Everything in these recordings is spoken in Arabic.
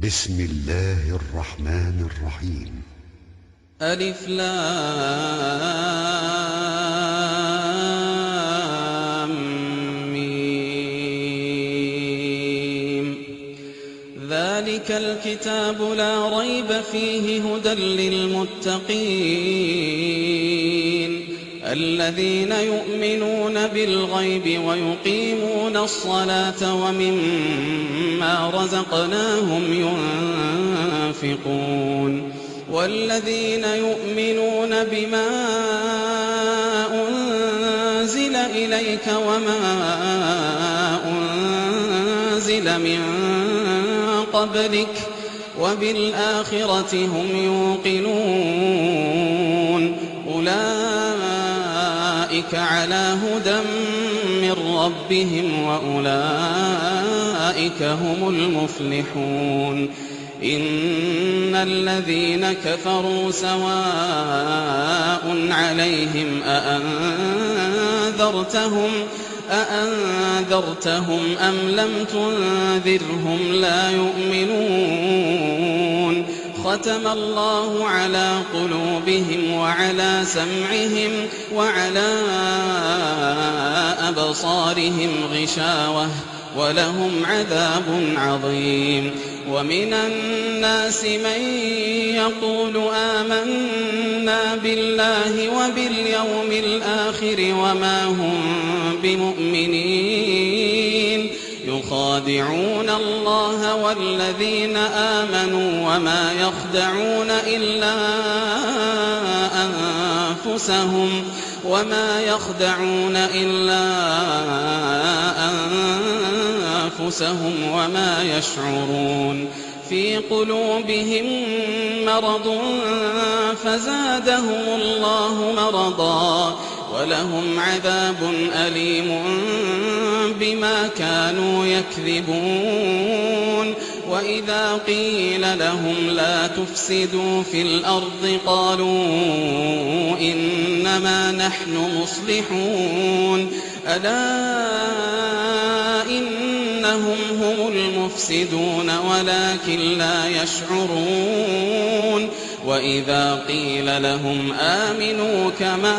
بسم الله الرحمن الرحيم. ألف لام ميم. ذلك الكتاب لا ريب فيه هدى للمتقين الذين يؤمنون بالغيب ويقيمون الصلاة ومما رزقناهم ينفقون والذين يؤمنون بما أنزل إليك وما أنزل من قبلك وبالآخرة هم يوقنون أولئك على هدى من ربهم وأولئك هم المفلحون. إن الذين كفروا سواء عليهم أأنذرتهم أم لم تنذرهم لا يؤمنون. ختم الله على قلوبهم وعلى سمعهم وعلى أبصارهم غشاوة ولهم عذاب عظيم. ومن الناس من يقول آمنا بالله وباليوم الآخر وما هم بمؤمنين يخادعون الله والذين آمنوا وما يخدعون إلا أنفسهم وما يشعرون. في قلوبهم مرض فزادهم الله مرضا ولهم عذاب أليم بما كانوا يكذبون. وإذا قيل لهم لا تفسدوا في الأرض قالوا إنما نحن مصلحون ألا إنهم هم المفسدون ولكن لا يشعرون. وإذا قيل لهم آمنوا كما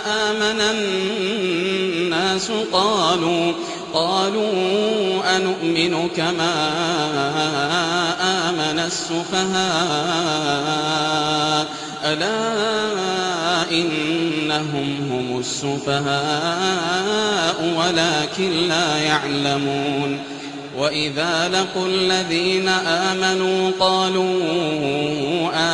آمن الناس قالوا أنؤمن كما آمن السفهاء ألا إنهم هم السفهاء ولكن لا يعلمون. وإذا لقوا الذين آمنوا قالوا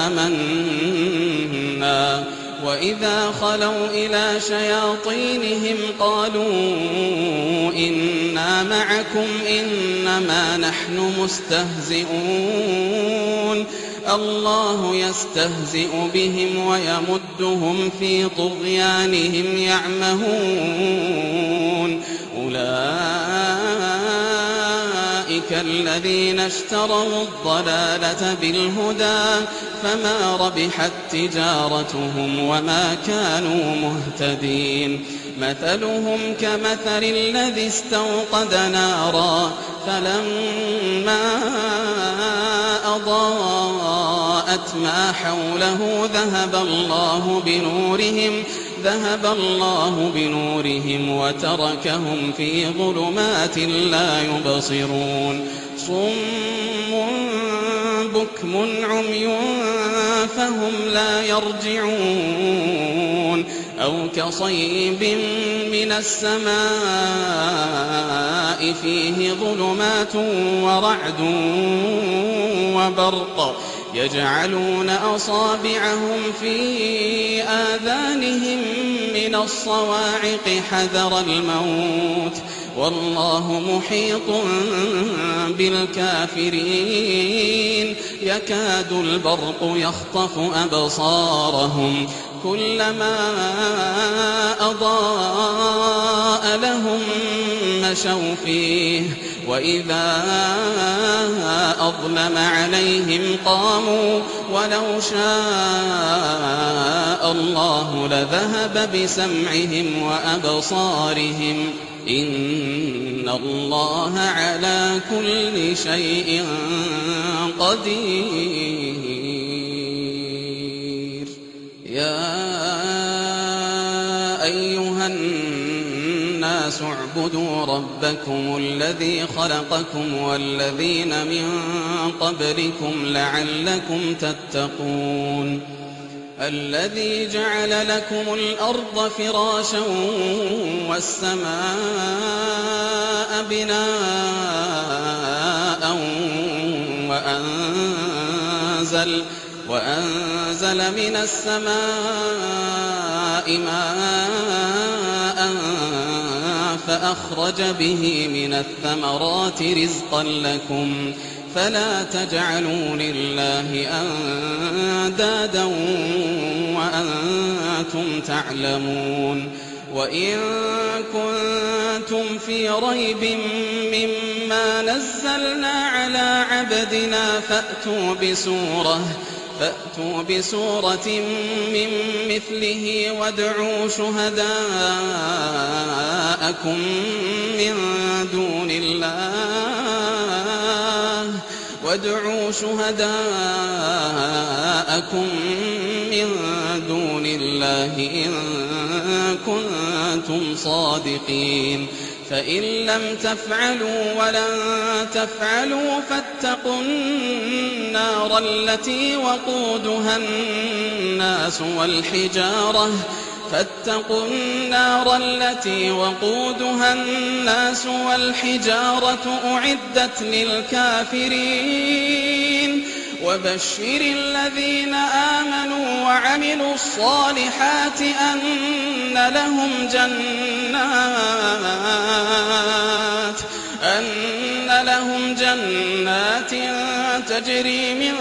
آمنا وإذا خلوا إلى شياطينهم قالوا إنا معكم إنما نحن مستهزئون. الله يستهزئ بهم ويمدهم في طغيانهم يعمهون. أولئك الذين اشتروا الضلالة بالهدى فما ربحت تجارتهم وما كانوا مهتدين. مثلهم كمثل الذي استوقد نارا فلما أضاءت ما حوله ذهب الله بنورهم وتركهم في ظلمات لا يبصرون. صم بكم عمي فهم لا يرجعون. أو كصيب من السماء فيه ظلمات ورعد وبرق يجعلون أصابعهم في آذانهم من الصواعق حذر الموت والله محيط بالكافرين. يكاد البرق يخطف أبصارهم كلما أضاء لهم مشوا فيه وإذا أظلم عليهم قاموا ولو شاء الله لذهب بسمعهم وأبصارهم إن الله على كل شيء قدير. يا أيها الناس اعبدوا ربكم الذي خلقكم والذين من قبلكم لعلكم تتقون. الذي جعل لكم الأرض فراشا والسماء بناء وأنزل من السماء ماء فأخرج به من الثمرات رزقا لكم فلا تجعلوا لله أندادا وأنتم تعلمون. وإن كنتم في ريب مما نزلنا على عبدنا فأتوا بسورة من مثله وادعوا شهداءكم من دون الله إن كنتم صادقين. فإن لم تفعلوا ولن تفعلوا فاتقوا النار التي وقودها الناس والحجارة أعدت للكافرين. وبشر الذين آمنوا وعملوا الصالحات أن لهم جنات تجري من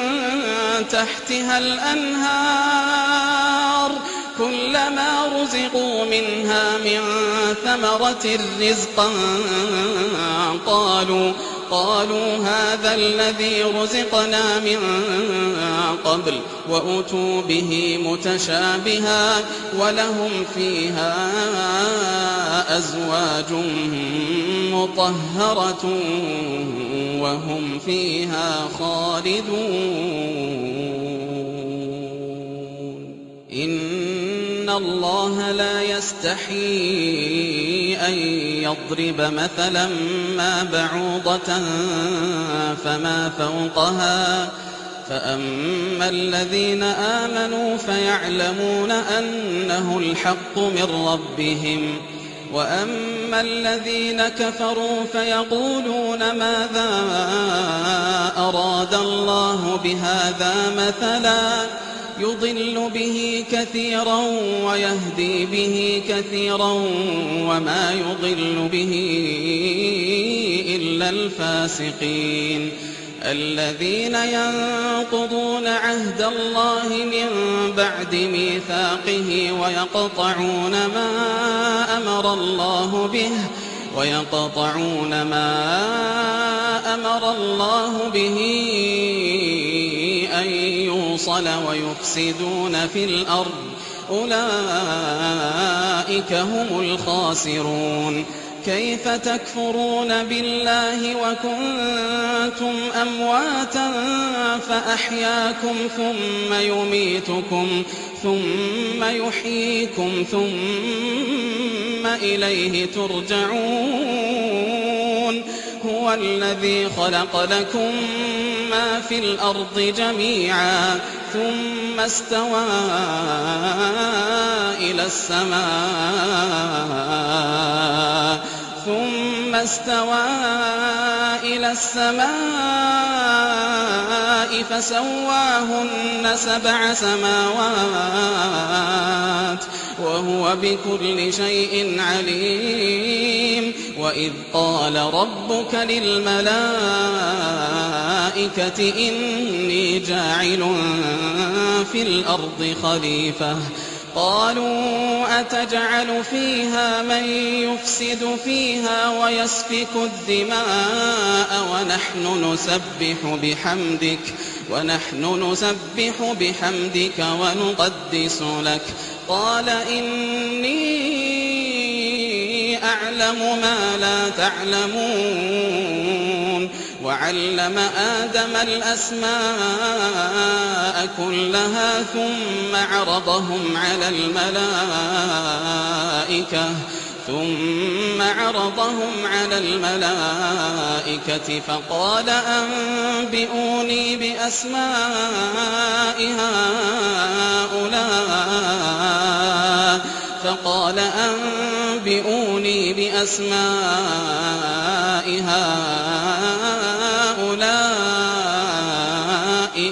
تحتها الأنهار كلما رزقوا منها من ثمرة رزقا قالوا هذا الذي رزقنا من قبل وأتوا به متشابها ولهم فيها أزواج مطهرة وهم فيها خالدون. إن الله لا يستحيي أن يضرب مثلا ما بعوضة فما فوقها فأما الذين آمنوا فيعلمون أنه الحق من ربهم وأما الذين كفروا فيقولون ماذا أراد الله بهذا مثلا يضل به كثيرا ويهدي به كثيرا وما يضل به إلا الفاسقين. الذين ينقضون عهد الله من بعد ميثاقه ويقطعون ما أمر الله به أن يوصل ويفسدون في الأرض أولئك هم الخاسرون. كيف تكفرون بالله وكنتم أمواتا فأحياكم ثم يميتكم ثم يحييكم ثم إليه ترجعون. هو الذي خلق لكم ما في الأرض جميعا ثم استوى إلى السماء فسواهن 7 سماوات وهو بكل شيء عليم. وإذ قال ربك للملائكة إني جاعل في الأرض خليفة قالوا أتجعل فيها من يفسد فيها ويسفك الدماء ونحن نسبح بحمدك ونقدس لك قال إني يعلم ما لا تعلمون وعلم آدم الأسماء كلها ثم عرضهم على الملائكة فقال أنبئوني بأسماء هؤلاء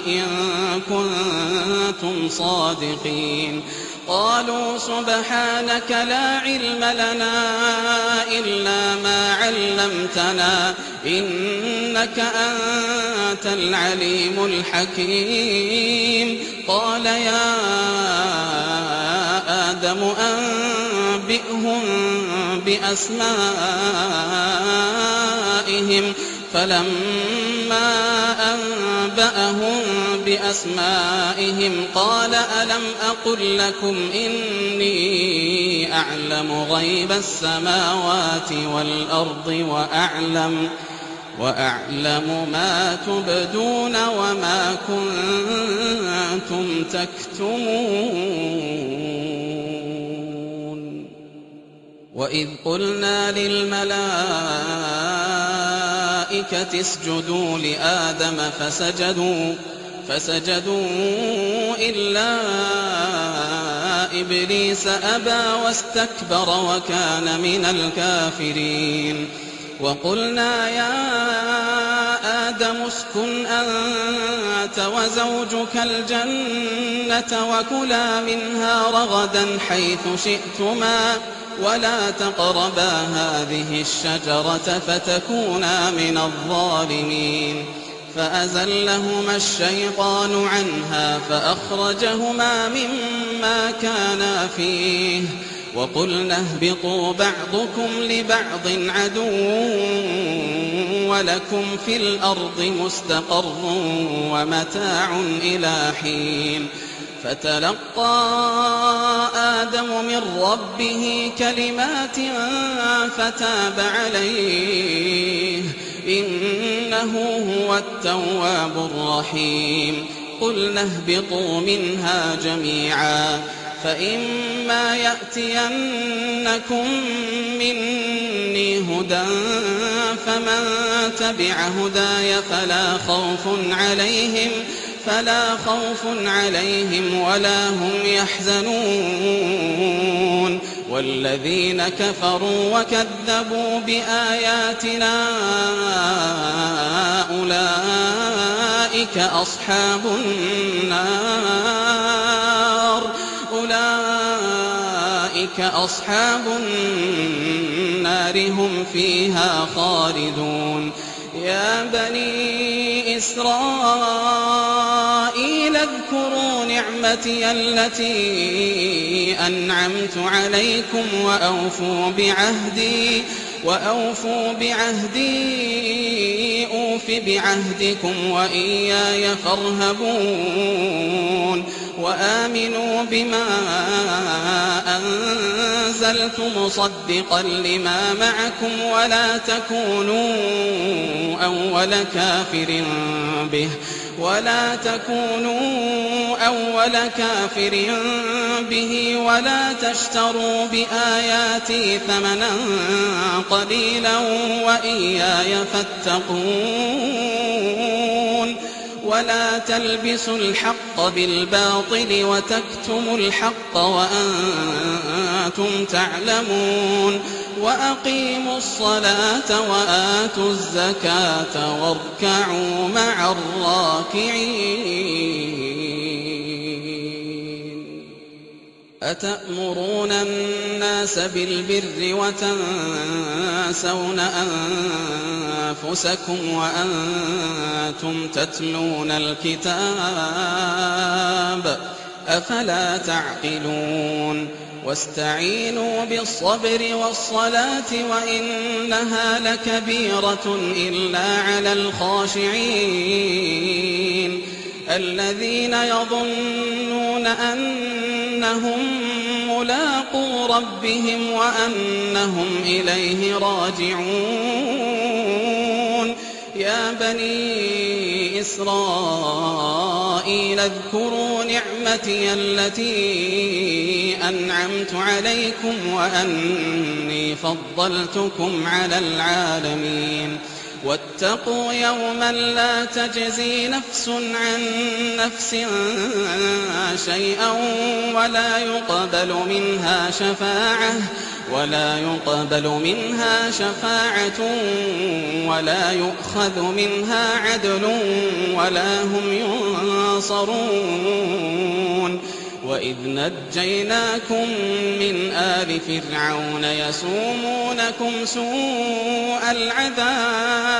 إن كنتم صادقين قالوا سبحانك لا علم لنا إلا ما علمتنا إنك أنت العليم الحكيم قال يا آدم أنبئهم بأسمائهم فلما أنبأهم بأسمائهم قال ألم أقل لكم إني أعلم غيب السماوات والأرض وأعلم ما تبدون وما كنتم تكتمون وإذ قلنا للملائكة اسجدوا لآدم فسجدوا إلا إبليس أبى واستكبر وكان من الكافرين وقلنا يا آدم اسكن أنت وزوجك الجنة وكلا منها رغدا حيث شئتما ولا تقربا هذه الشجرة فتكونا من الظالمين فأزلهما الشيطان عنها فأخرجهما مما كانا فيه وقلنا اهبطوا بعضكم لبعض عدو ولكم في الأرض مستقر ومتاع إلى حين فتلقى آدم من ربه كلمات فتاب عليه إنه هو التواب الرحيم قلنا اهبطوا منها جميعا فإما يأتينكم مني هدى فمن تبع هداي فلا خوف عليهم ولا هم يحزنون والذين كفروا وكذبوا بآياتنا أولئك أصحاب النار هم فيها خالدون يا بني إسرائيل اذكروا نعمتي التي أنعمت عليكم وأوفوا بعهدي أوف بعهدكم وإياي فارهبون وآمنوا بما أنزلت مصدقا لما معكم ولا تكونوا أول كافر به ولا تشتروا بآياتي ثمنا قليلا وإياي فاتقون ولا تلبسوا الحق بالباطل وتكتموا الحق وأنتم تعلمون وأقيموا الصلاة وآتوا الزكاة واركعوا مع الراكعين أتأمرون الناس بالبر وتنسون أنفسكم وأنتم تتلون الكتاب أفلا تعقلون واستعينوا بالصبر والصلاة وإنها لكبيرة إلا على الخاشعين الذين يظنون أنهم ملاقو ربهم وأنهم إليه راجعون. يا بني إسرائيل اذكروا نعمتي التي أنعمت عليكم وأني فضلتكم على العالمين. واتقوا يوما لا تجزي نفس عن نفس شيئا ولا يقبل منها شفاعة ولا يؤخذ منها عدل ولا هم ينصرون. وإذ نجيناكم من آل فرعون يسومونكم سوء العذاب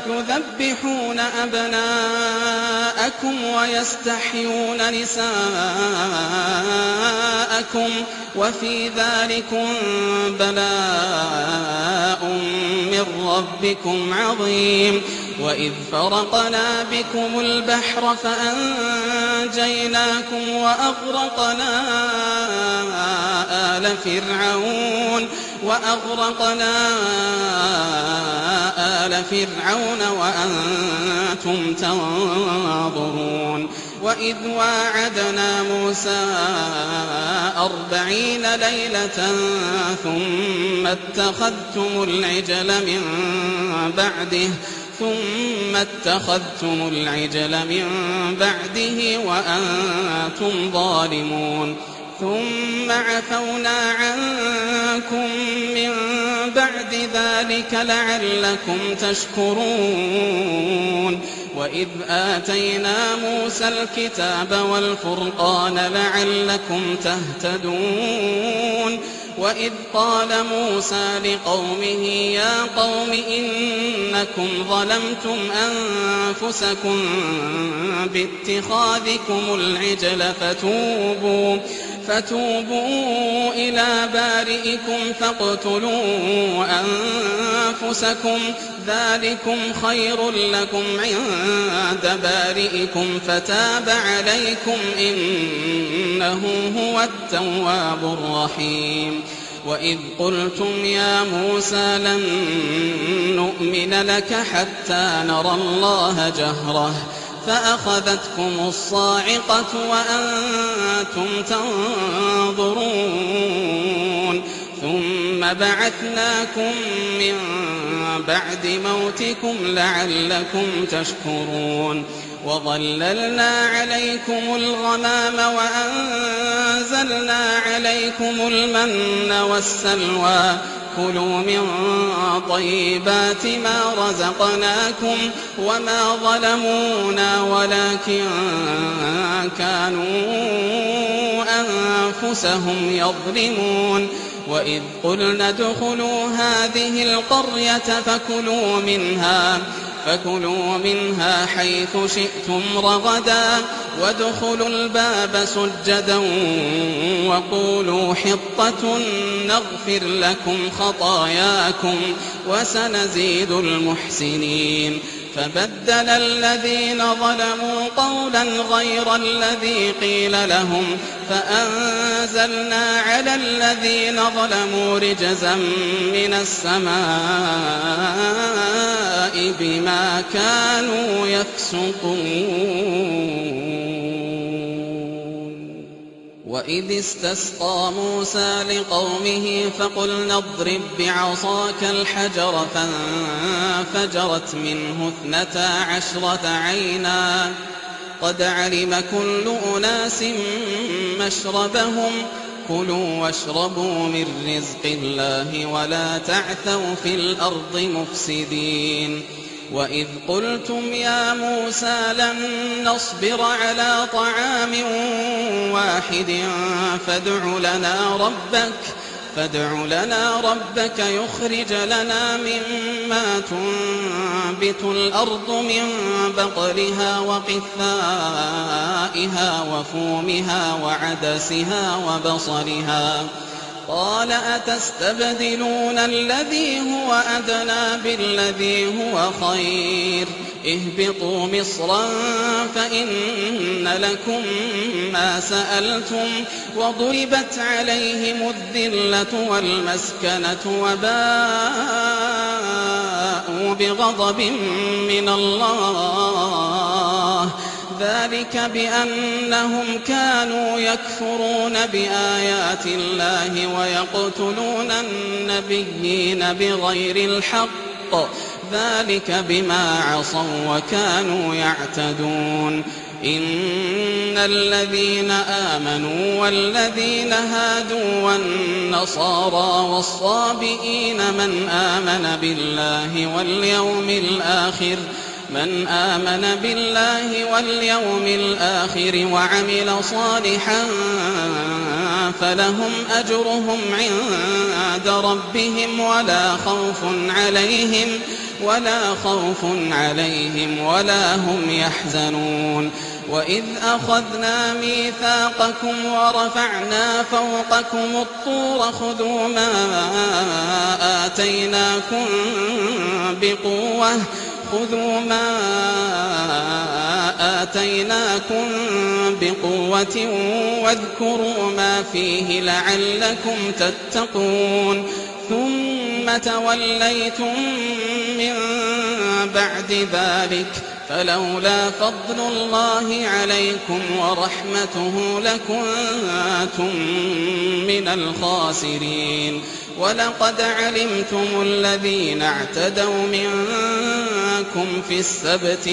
يذبحون أبناءكم ويستحيون نساءكم وفي ذلكم بلاء من ربكم عظيم. وإذ فرقنا بكم البحر فأنجيناكم وأغرقنا آل فرعون وأنتم تنظرون. وإذ واعدنا موسى 40 ليلة ثم اتخذتم العجل من بعده وأنتم ظالمون. ثم عفونا عنكم من بعد ذلك لعلكم تشكرون. وإذ آتينا موسى الكتاب والفرقان لعلكم تهتدون. وإذ قال موسى لقومه يا قوم إنكم ظلمتم أنفسكم باتخاذكم العجل فتوبوا إلى بارئكم فاقتلوا أنفسكم ذلكم خير لكم عند بارئكم فتاب عليكم إنه هو التواب الرحيم. وإذ قلتم يا موسى لن نؤمن لك حتى نرى الله جهرة فأخذتكم الصاعقة وأنتم تنظرون. ثم بعثناكم من بعد موتكم لعلكم تشكرون. وظللنا عليكم الغمام وأنزلنا عليكم المن والسلوى كلوا من طيبات ما رزقناكم وما ظلمونا ولكن كانوا أنفسهم يظلمون. وإذ قلنا ادخلوا هذه القرية فكلوا منها حيث شئتم رغدا وادخلوا الباب سجدا وقولوا حطة نغفر لكم خطاياكم وسنزيد المحسنين. فبدل الذين ظلموا قولا غير الذي قيل لهم فأنزلنا على الذين ظلموا رجزا من السماء بما كانوا يفسقون. وإذ استسقى موسى لقومه فقلنا اضرب بعصاك الحجر فانفجرت منه 12 عينا قد علم كل أناس مشربهم كلوا واشربوا من رزق الله ولا تعثوا في الأرض مفسدين. وإذ قلتم يا موسى لن نصبر على طعام واحد فادع لنا ربك يخرج لنا مما تنبت الأرض من بقلها وقثائها وفومها وعدسها وبصلها قال أتستبدلون الذي هو أدنى بالذي هو خير اهبطوا مصرا فإن لكم ما سألتم وضربت عليهم الذلة والمسكنة وباءوا بغضب من الله ذلك بأنهم كانوا يكفرون بآيات الله ويقتلون النبيين بغير الحق ذلك بما عصوا وكانوا يعتدون إن الذين آمنوا والذين هادوا والنصارى والصابئين من آمن بالله واليوم الآخر وعمل صالحا فلهم أجرهم عند ربهم ولا خوف عليهم ولا هم يحزنون وإذ أخذنا ميثاقكم ورفعنا فوقكم الطور خذوا ما آتيناكم بقوة واذكروا ما فيه لعلكم تتقون ثم توليتم من بعد ذلك فلولا فضل الله عليكم ورحمته لكنتم من الخاسرين ولقد علمتم الذين اعتدوا منكم في السبت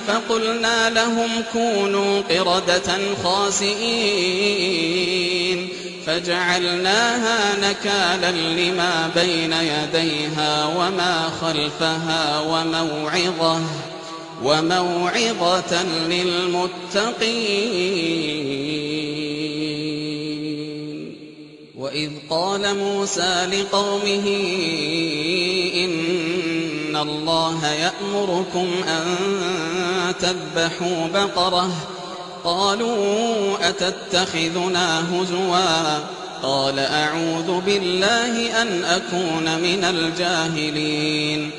فقلنا لهم كونوا قردة خاسئين فجعلناها نكالا لما بين يديها وما خلفها وموعظة للمتقين وإذ قال موسى لقومه إن الله يأمركم أن تذبحوا بقرة قالوا أتتخذنا هزوا قال أعوذ بالله أن أكون من الجاهلين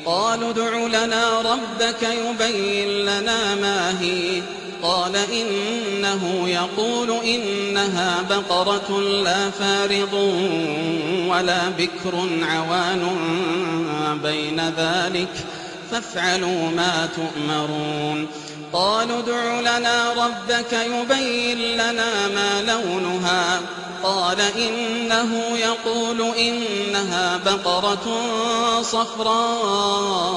قالوا ادع لنا ربك يبين لنا ما هي قال إنه يقول إنها بقرة لا فارض ولا بكر عوان بين ذلك فافعلوا ما تؤمرون قالوا ادع لنا ربك يبين لنا ما لونها قال إنه يقول إنها بقرة صفراء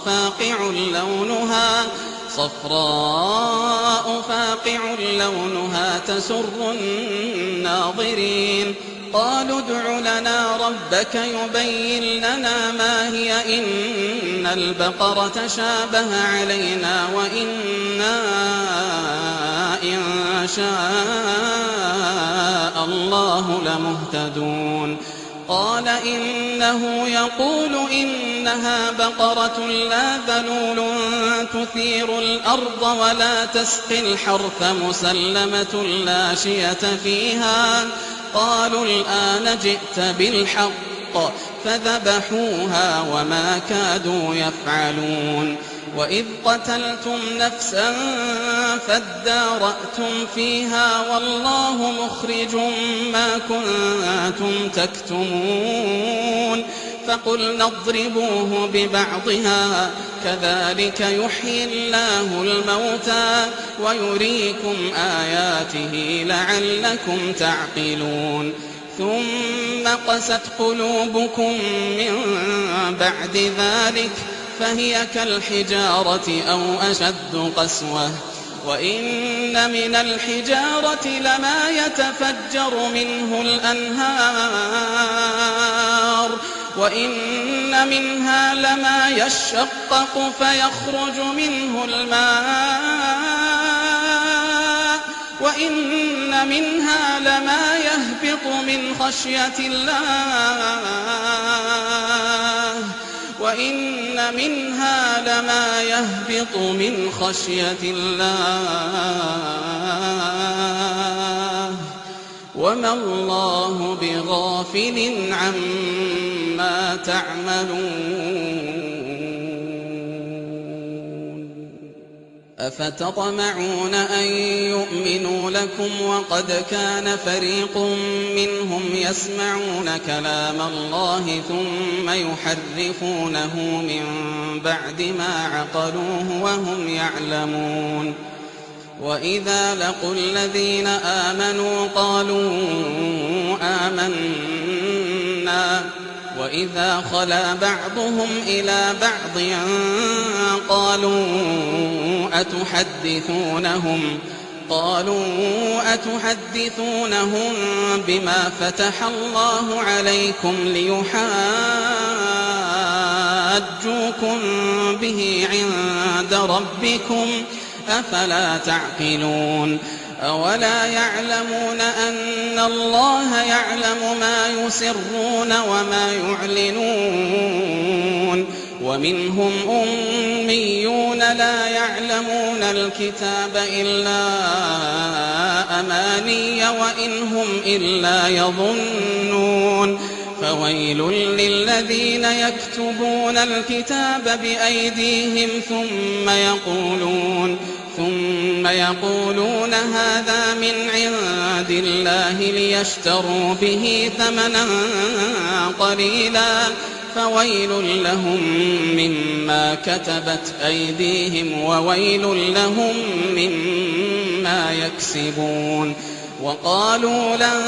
فاقع لونها تسر الناظرين قالوا ادع لنا ربك يبين لنا ما هي إن البقرة شابه علينا وإنا إن شاء الله لمهتدون قال إنه يقول إنها بقرة لا ذلول تثير الأرض ولا تسقي الحرث مسلمة لا شية فيها قالوا الآن جئت بالحق فذبحوها وما كادوا يفعلون وإذ قتلتم نفسا فادارأتم فيها والله مخرج ما كنتم تكتمون فقلنا اضربوه ببعضها كذلك يحيي الله الموتى ويريكم آياته لعلكم تعقلون ثم قست قلوبكم من بعد ذلك فهي كالحجارة أو أشد قسوة وإن من الحجارة لما يتفجر منه الأنهار وإن منها لما يشقق فيخرج منه الماء وإن منها لما يهبط من خشية الله وإن منها لما يهبط من خشية الله وما الله بغافل عما تعملون. أفتطمعون أن يؤمنوا لكم وقد كان فريق منهم يسمعون كلام الله ثم يحرفونه من بعد ما عقلوه وهم يعلمون. وإذا لقوا الذين آمنوا قالوا آمنا وإذا خلا بعضهم إلى بعض قالوا أتحدثونهم بما فتح الله عليكم ليحاجوكم به عند ربكم أفلا تعقلون. أولا يعلمون أن الله يعلم ما يسرون وما يعلنون. ومنهم أميون لا يعلمون الكتاب إلا أماني وإن هم إلا يظنون. فويل للذين يكتبون الكتاب بأيديهم ثم يقولون هذا من عند الله ليشتروا به ثمنا قليلا فويل لهم مما كتبت أيديهم وويل لهم مما يكسبون. وقالوا لن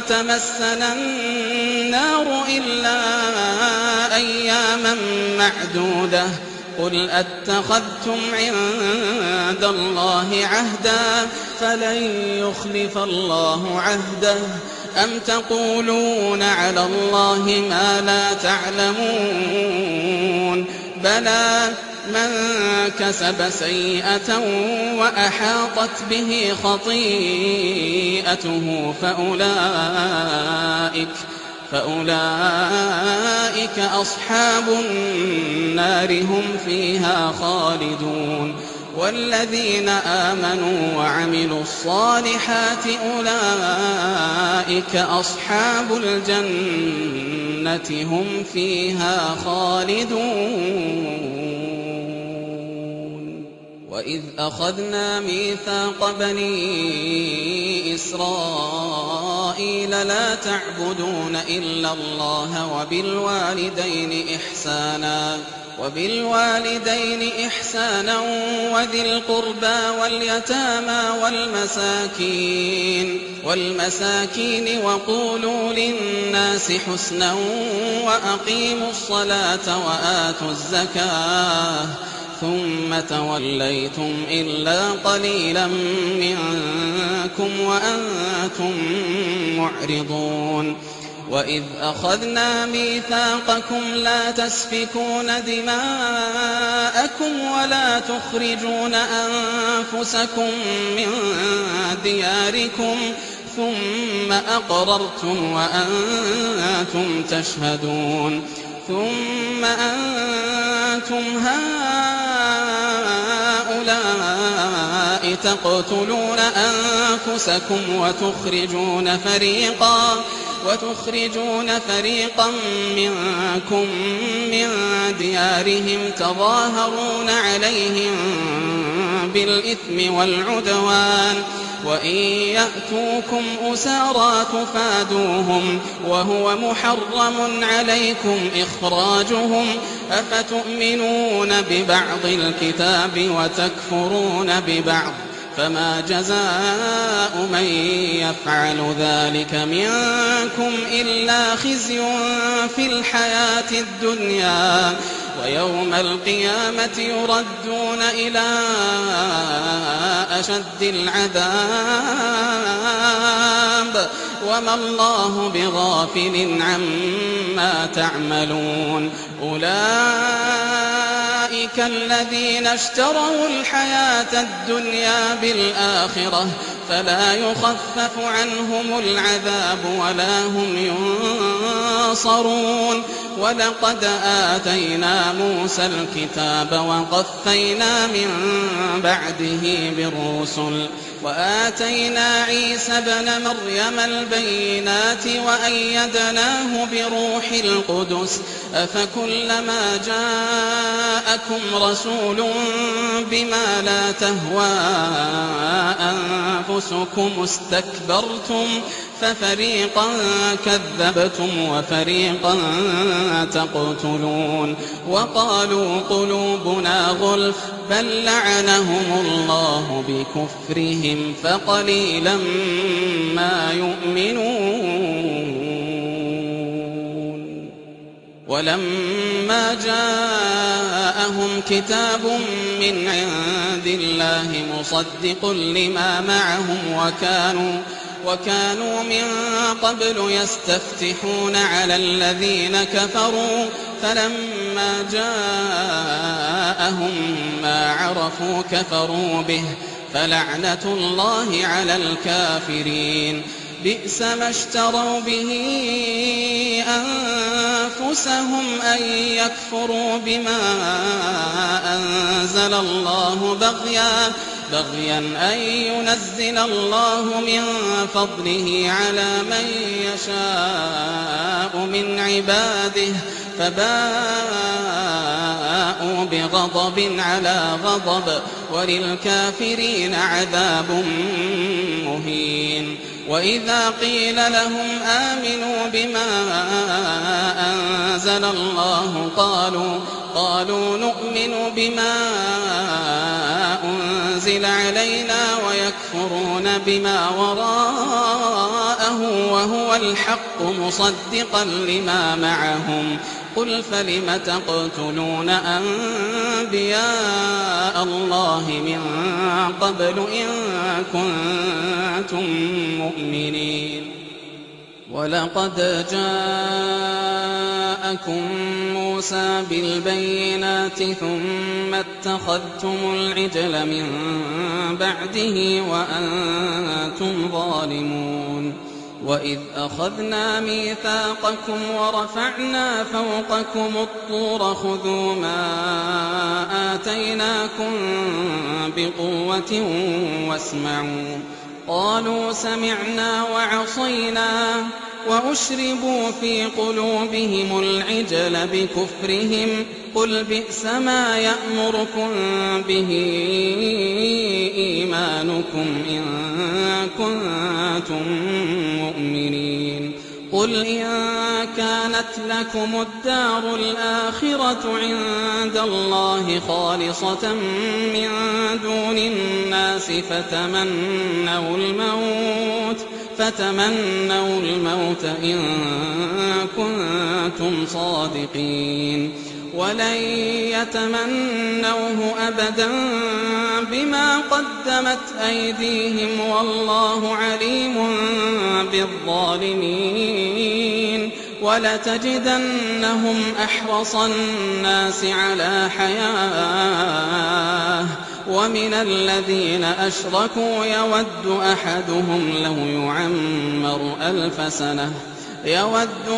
تمسنا النار إلا أياما معدودة قل أتخذتم عند الله عهدا فلن يخلف الله عهده أم تقولون على الله ما لا تعلمون. بلى من كسب سيئة وأحاطت به خطيئته فأولئك أصحاب النار هم فيها خالدون. والذين آمنوا وعملوا الصالحات أولئك أصحاب الجنة هم فيها خالدون. وإذ أخذنا ميثاق بني إسرائيل لا تعبدون إلا الله وبالوالدين إحسانا وذي القربى واليتامى والمساكين وقولوا للناس حسنا وأقيموا الصلاة وآتوا الزكاة ثم توليتم إلا قليلا منكم وأنتم معرضون. وإذ أخذنا ميثاقكم لا تسفكون دماءكم ولا تخرجون أنفسكم من دياركم ثم أقررتم وأنتم تشهدون. ثم أنتم هؤلاء تقتلون أنفسكم وتخرجون فريقا منكم من ديارهم تظاهرون عليهم بالإثم والعدوان وإن يأتوكم أسارى تفادوهم وهو محرم عليكم إخراجهم أفتؤمنون ببعض الكتاب وتكفرون ببعض فما جزاء من يفعل ذلك منكم إلا خزي في الحياة الدنيا ويوم القيامة يردون إلى أشد العذاب وما الله بغافل عما تعملون. أولئك الذين اشتروا الحياة الدنيا بالآخرة فلا يخفف عنهم العذاب ولا هم ينصرون. ولقد آتينا موسى الكتاب وقفينا من بعده بالرسل وآتينا عيسى ابن مريم البينات وأيدناه بروح القدس أفكلما جاءكم رسول بما لا تهوى أنفسكم استكبرتم ففريقا كذبتم وفريقا تقتلون وقالوا قلوبنا غلف بل لعنهم الله بكفرهم فقليلا ما يؤمنون ولما جاءهم كتاب من عند الله مصدق لما معهم وكانوا من قبل يستفتحون على الذين كفروا فلما جاءهم ما عرفوا كفروا به فلعنة الله على الكافرين بئس ما اشتروا به أنفسهم أن يكفروا بما أنزل الله بغيا أن ينزل الله من فضله على من يشاء من عباده فباءوا بغضب على غضب وللكافرين عذاب مهين وإذا قيل لهم آمنوا بما أنزل الله قالوا نؤمن بما أنزل علينا ويكفرون بما وراءه وهو الحق مصدقا لما معهم قل فلم تقتلون أنبياء الله من قبل إن كنتم مؤمنين ولقد جاءكم موسى بالبينات ثم اتخذتم العجل من بعده وأنتم ظالمون وإذ أخذنا ميثاقكم ورفعنا فوقكم الطور خذوا ما آتيناكم بقوة واسمعوا قالوا سمعنا وعصينا وأشربوا في قلوبهم العجل بكفرهم قل بئس ما يأمركم به إيمانكم إن كنتم مؤمنين قل إن كانت لكم الدار الآخرة عند الله خالصة من دون الناس فتمنوا الموت إن كنتم صادقين ولن يتمنوه أبدا بما قدمت أيديهم والله عليم بالظالمين ولتجدنهم أحرص الناس على حياة ومن الذين أشركوا يود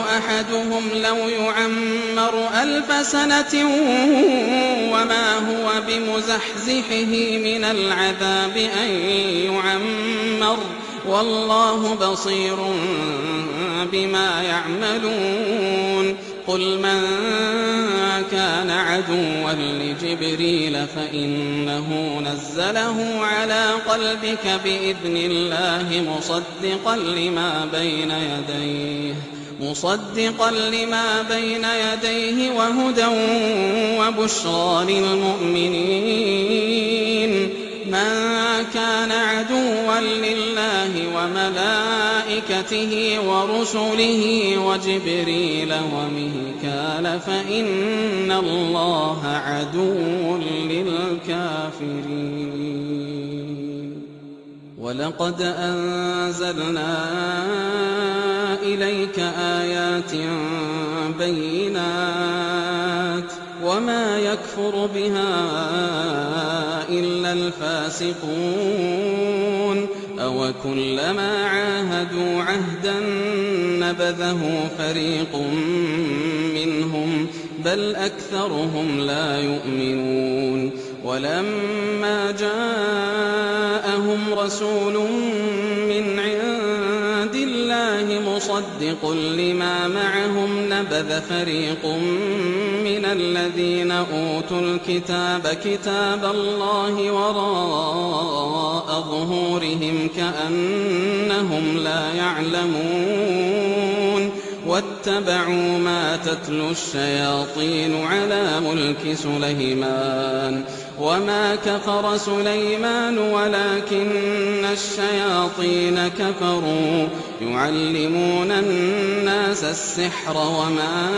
أحدهم لو يعمر ألف سنة وما هو بمزحزحه من العذاب أن يعمر والله بصير بما يعملون قل من كان عدوا لجبريل فإنه نزله على قلبك بإذن الله مصدقا لما بين يديه وهدى وبشرى للمؤمنين من كان عدوا لله وملائكته ورسله وجبريل وميكال فإن الله عدو للكافرين ولقد أنزلنا إليك آيات بينات وما يكفر بها إلا الفاسقون أو كلما عاهدوا عهدا نبذه فريق منهم بل أكثرهم لا يؤمنون ولما جاءهم رسول من عند الله مصدق لما معهم نبذ فريق من الذين أوتوا الكتاب كتاب الله وراء ظهورهم كأنهم لا يعلمون واتبعوا ما تتلو الشياطين على ملك سليمان وما كفر سليمان ولكن الشياطين كفروا يعلمون الناس السحر وما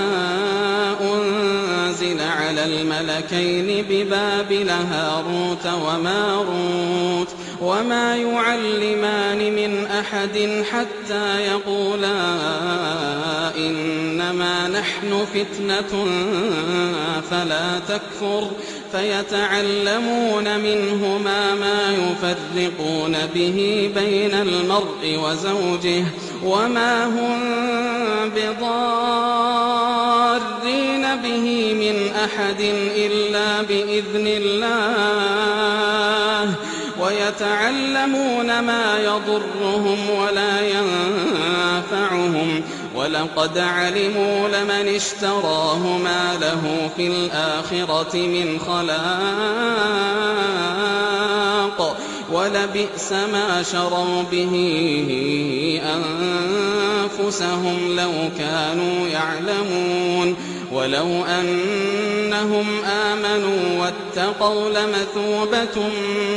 أنزل على الملكين ببابل هاروت وماروت وما يعلمان من أحد حتى يقولا إنما نحن فتنة فلا تكفر فيتعلمون منهما ما يفرقون به بين المرء وزوجه وما هم بضارين به من أحد إلا بإذن الله ويتعلمون ما يضرهم ولا ينفعهم ولقد علموا لمن اشتراه ما له في الآخرة من خلاق ولبئس ما شروا به أنفسهم لو كانوا يعلمون ولو أنهم آمنوا واتقوا لمثوبة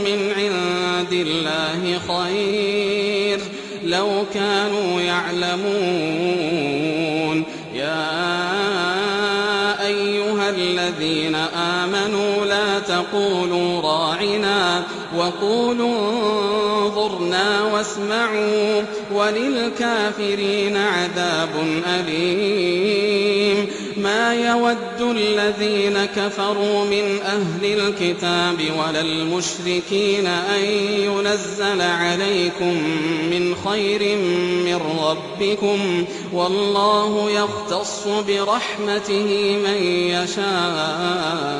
من عند الله خير لو كانوا يعلمون يا أيها الذين آمنوا لا تقولوا راعنا وقولوا انظرنا واسمعوا وللكافرين عذاب أليم ما يود الذين كفروا من أهل الكتاب ولا المشركين أن ينزل عليكم من خير من ربكم والله يختص برحمته من يشاء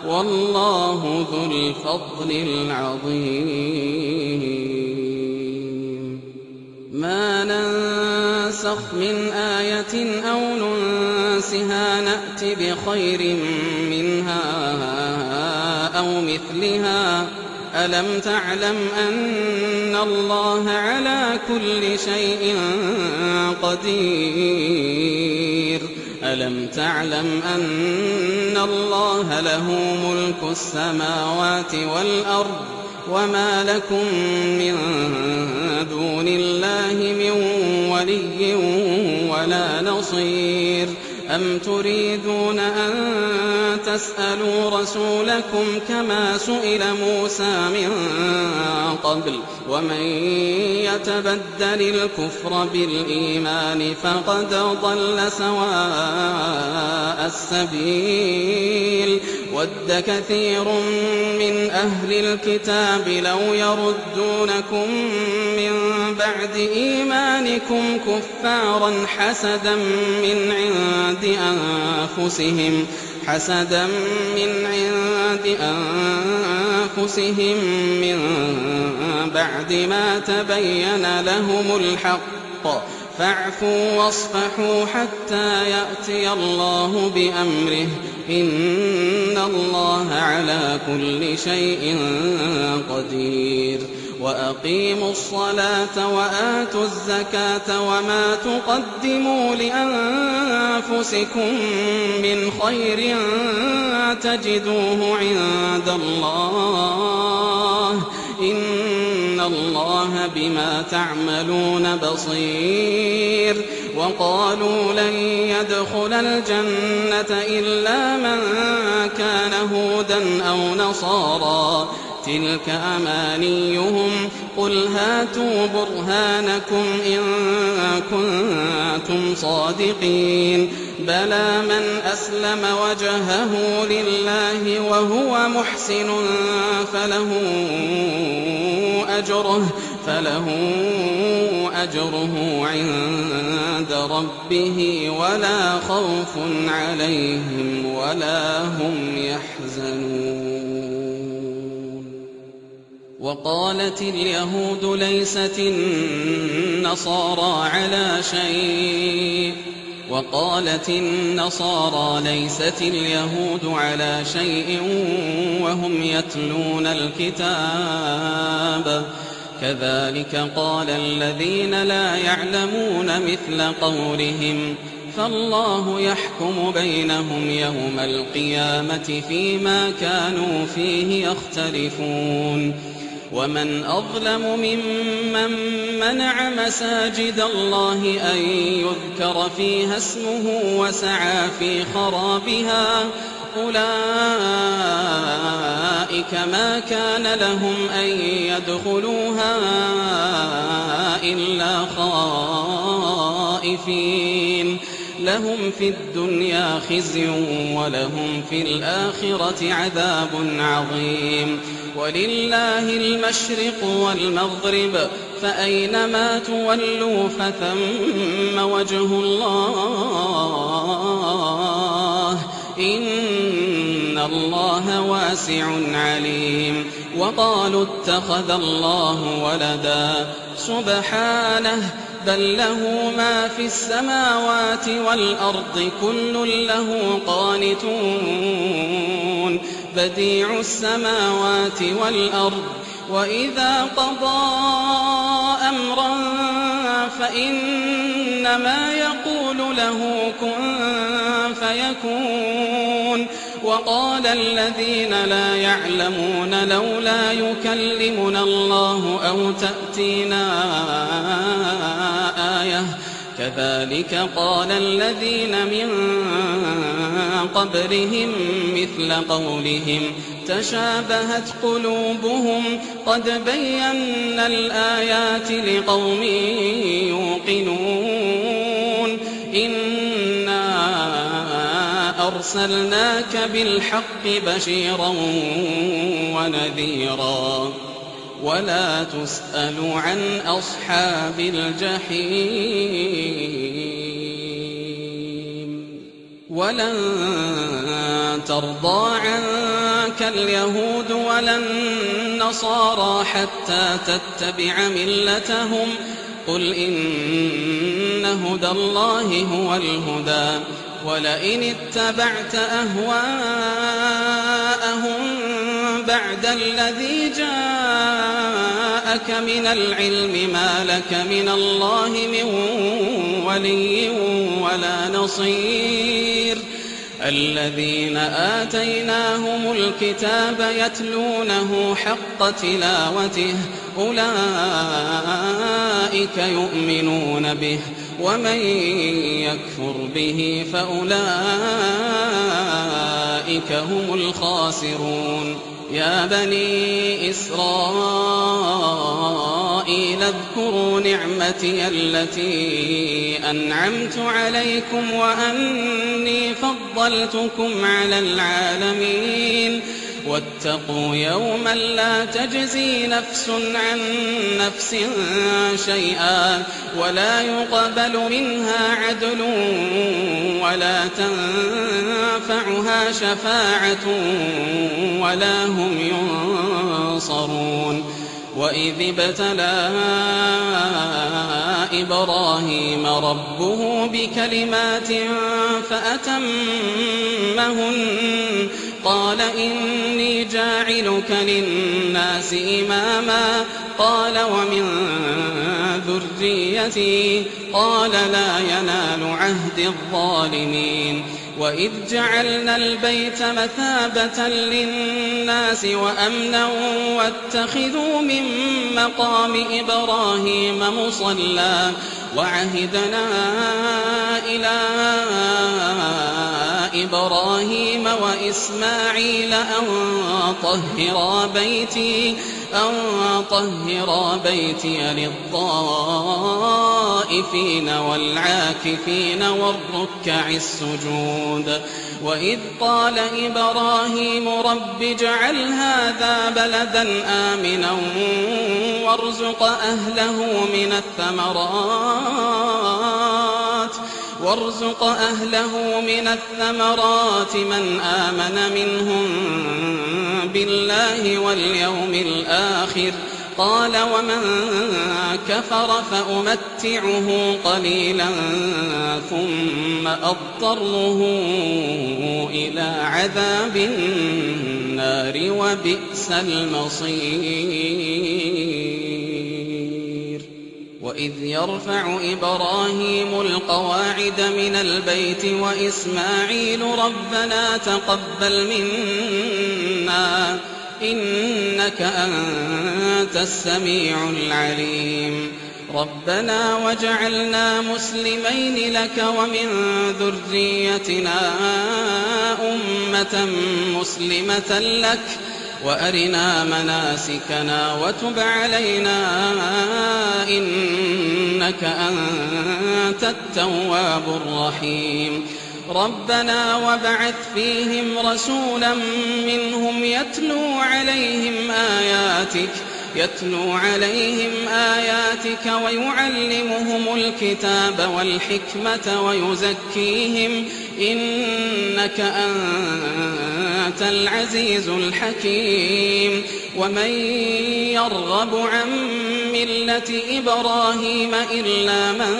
والله ذو الفضل العظيم ما ننسخ من آية أو ننسها نأت بخير منها أو مثلها ألم تعلم أن الله على كل شيء قدير ألم تعلم أن الله له ملك السماوات والأرض وما لكم من دون الله من ولي ولا نصير أم تريدون أن تسألوا رسولكم كما سئل موسى من قبل ومن يتبدل الكفر بالإيمان فقد ضل سواء السبيل ود كثير من أهل الكتاب لو يردونكم من بعد إيمانكم كفارا حسدا من عند أنفسهم من بعد ما تبين لهم الحق فاعفوا واصفحوا حتى يأتي الله بأمره إن الله على كل شيء قدير وأقيموا الصلاة وآتوا الزكاة وما تقدموا لأنفسكم من خير تجدوه عند الله إن الله بما تعملون بصير وقالوا لن يدخل الجنة إلا من كان هودا أو نصارى تلك أمانيهم قل هاتوا برهانكم إن كنتم صادقين بلى من أسلم وجهه لله وهو محسن فله أجره عند ربه ولا خوف عليهم ولا هم يحزنون. وقالت اليهود ليست النصارى على شيء وقالت النصارى ليست اليهود على شيء وهم يتلون الكتاب كذلك قال الذين لا يعلمون مثل قولهم فالله يحكم بينهم يوم القيامة فيما كانوا فيه يختلفون. ومن أظلم ممن منع مساجد الله أن يذكر فيها اسمه وسعى في خرابها أولئك ما كان لهم أن يدخلوها إلا خائفين لهم في الدنيا خزي ولهم في الآخرة عذاب عظيم. ولله المشرق والمغرب فأينما تولوا فثم وجه الله إن الله واسع عليم. وقالوا اتخذ الله ولدا سبحانه بل له ما في السماوات والأرض كل له قانتون بديع السماوات والأرض وإذا قضى أمرا فإنما يقول له كن فيكون. وقال الذين لا يعلمون لولا يكلمنا الله أو تأتينا آية كذلك قال الذين من قبلهم مثل قولهم تشابهت قلوبهم قد بينا الآيات لقوم يوقنون. إنا أرسلناك بالحق بشيرا ونذيرا ولا تسأل عن أصحاب الجحيم. ولن ترضى عنك اليهود ولا النصارى حتى تتبع ملتهم قل إن هدى الله هو الهدى ولئن اتبعت أهواءهم بعد الذي جاءك من العلم ما لك من الله من ولي ولا نصير. الذين آتيناهم الكتاب يتلونه حق تلاوته أولئك يؤمنون به ومن يكفر به فأولئك هم الخاسرون. يا بني إسرائيل اذكروا نعمتي التي أنعمت عليكم وأني فضلتكم على العالمين. واتقوا يوما لا تجزي نفس عن نفس شيئا ولا يقبل منها عدل ولا تنفعها شفاعة ولا هم ينصرون. وإذ ابتلى إبراهيم ربه بكلمات فأتمهن قال إني جاعلك للناس إماما قال ومن ذريتي قال لا ينال عهد الظالمين. وإذ جعلنا البيت مثابة للناس وأمنا واتخذوا من مقام إبراهيم مصلى وعهدنا إلى إبراهيم وإسماعيل أن طهرا أن طهرا بيتي للطائفين والعاكفين والركع السجود. وإذ قال إبراهيم رب اجعل هذا بلدا آمنا وارزق أهله من الثمرات من آمن منهم بالله واليوم الآخر قال ومن كفر فأمتعه قليلا ثم أضطره إلى عذاب النار وبئس المصير. وإذ يرفع إبراهيم القواعد من البيت وإسماعيل ربنا تقبل منا إنك أنت السميع العليم. ربنا وجعلنا مسلمين لك ومن ذريتنا أمة مسلمة لك وأرنا مناسكنا وتب علينا إنك أنت التواب الرحيم. ربنا وابعث فيهم رسولا منهم يتلو عليهم آياتك ويعلمهم الكتاب والحكمة ويزكيهم إنك أنت العزيز الحكيم. ومن يرغب عن ملة إبراهيم إلا من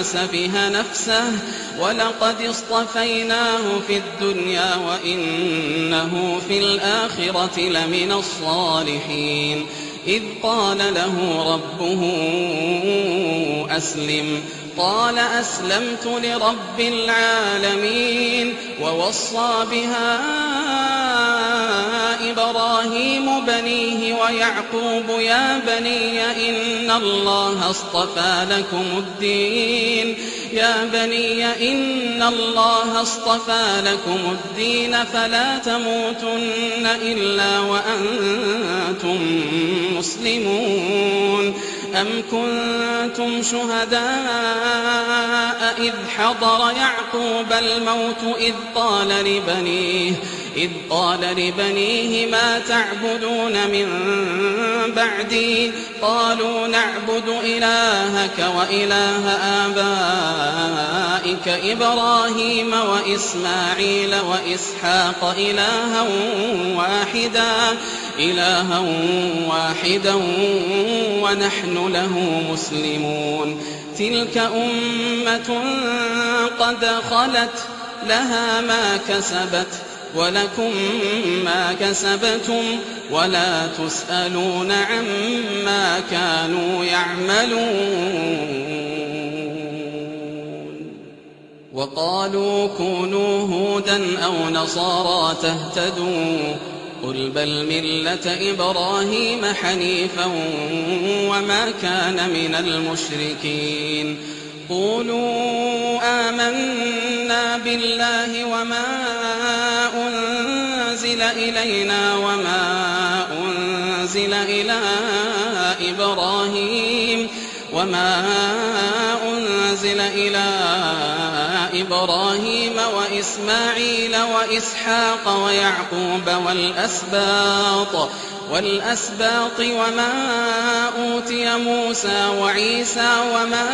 سفه نفسه ولقد اصطفيناه في الدنيا وإنه في الآخرة لمن الصالحين. إذ قال له ربه أسلم قال أسلمت لرب العالمين. ووصى بها إبراهيم بنيه ويعقوب يا بني إن الله اصطفى لكم الدين فلا تموتن إلا وأنتم مسلمون. أم كنتم شهداء إذ حضر يعقوب الموت إذ قال لبنيه ما تعبدون من بعدي قالوا نعبد إلهك وإله آبائك إبراهيم وإسماعيل وإسحاق إلها واحدا ونحن له مسلمون. تلك أمة قد خلت لها ما كسبت ولكم ما كسبتم ولا تسألون عما كانوا يعملون. وقالوا كونوا هودا أو نصارى تهتدوا قل بل ملة إبراهيم حنيفا وما كان من المشركين. قولوا آمنا بالله وما أنزل إلينا وما أنزل إلى إبراهيم وإسماعيل وإسحاق ويعقوب والأسباط وما أوتي موسى وعيسى وما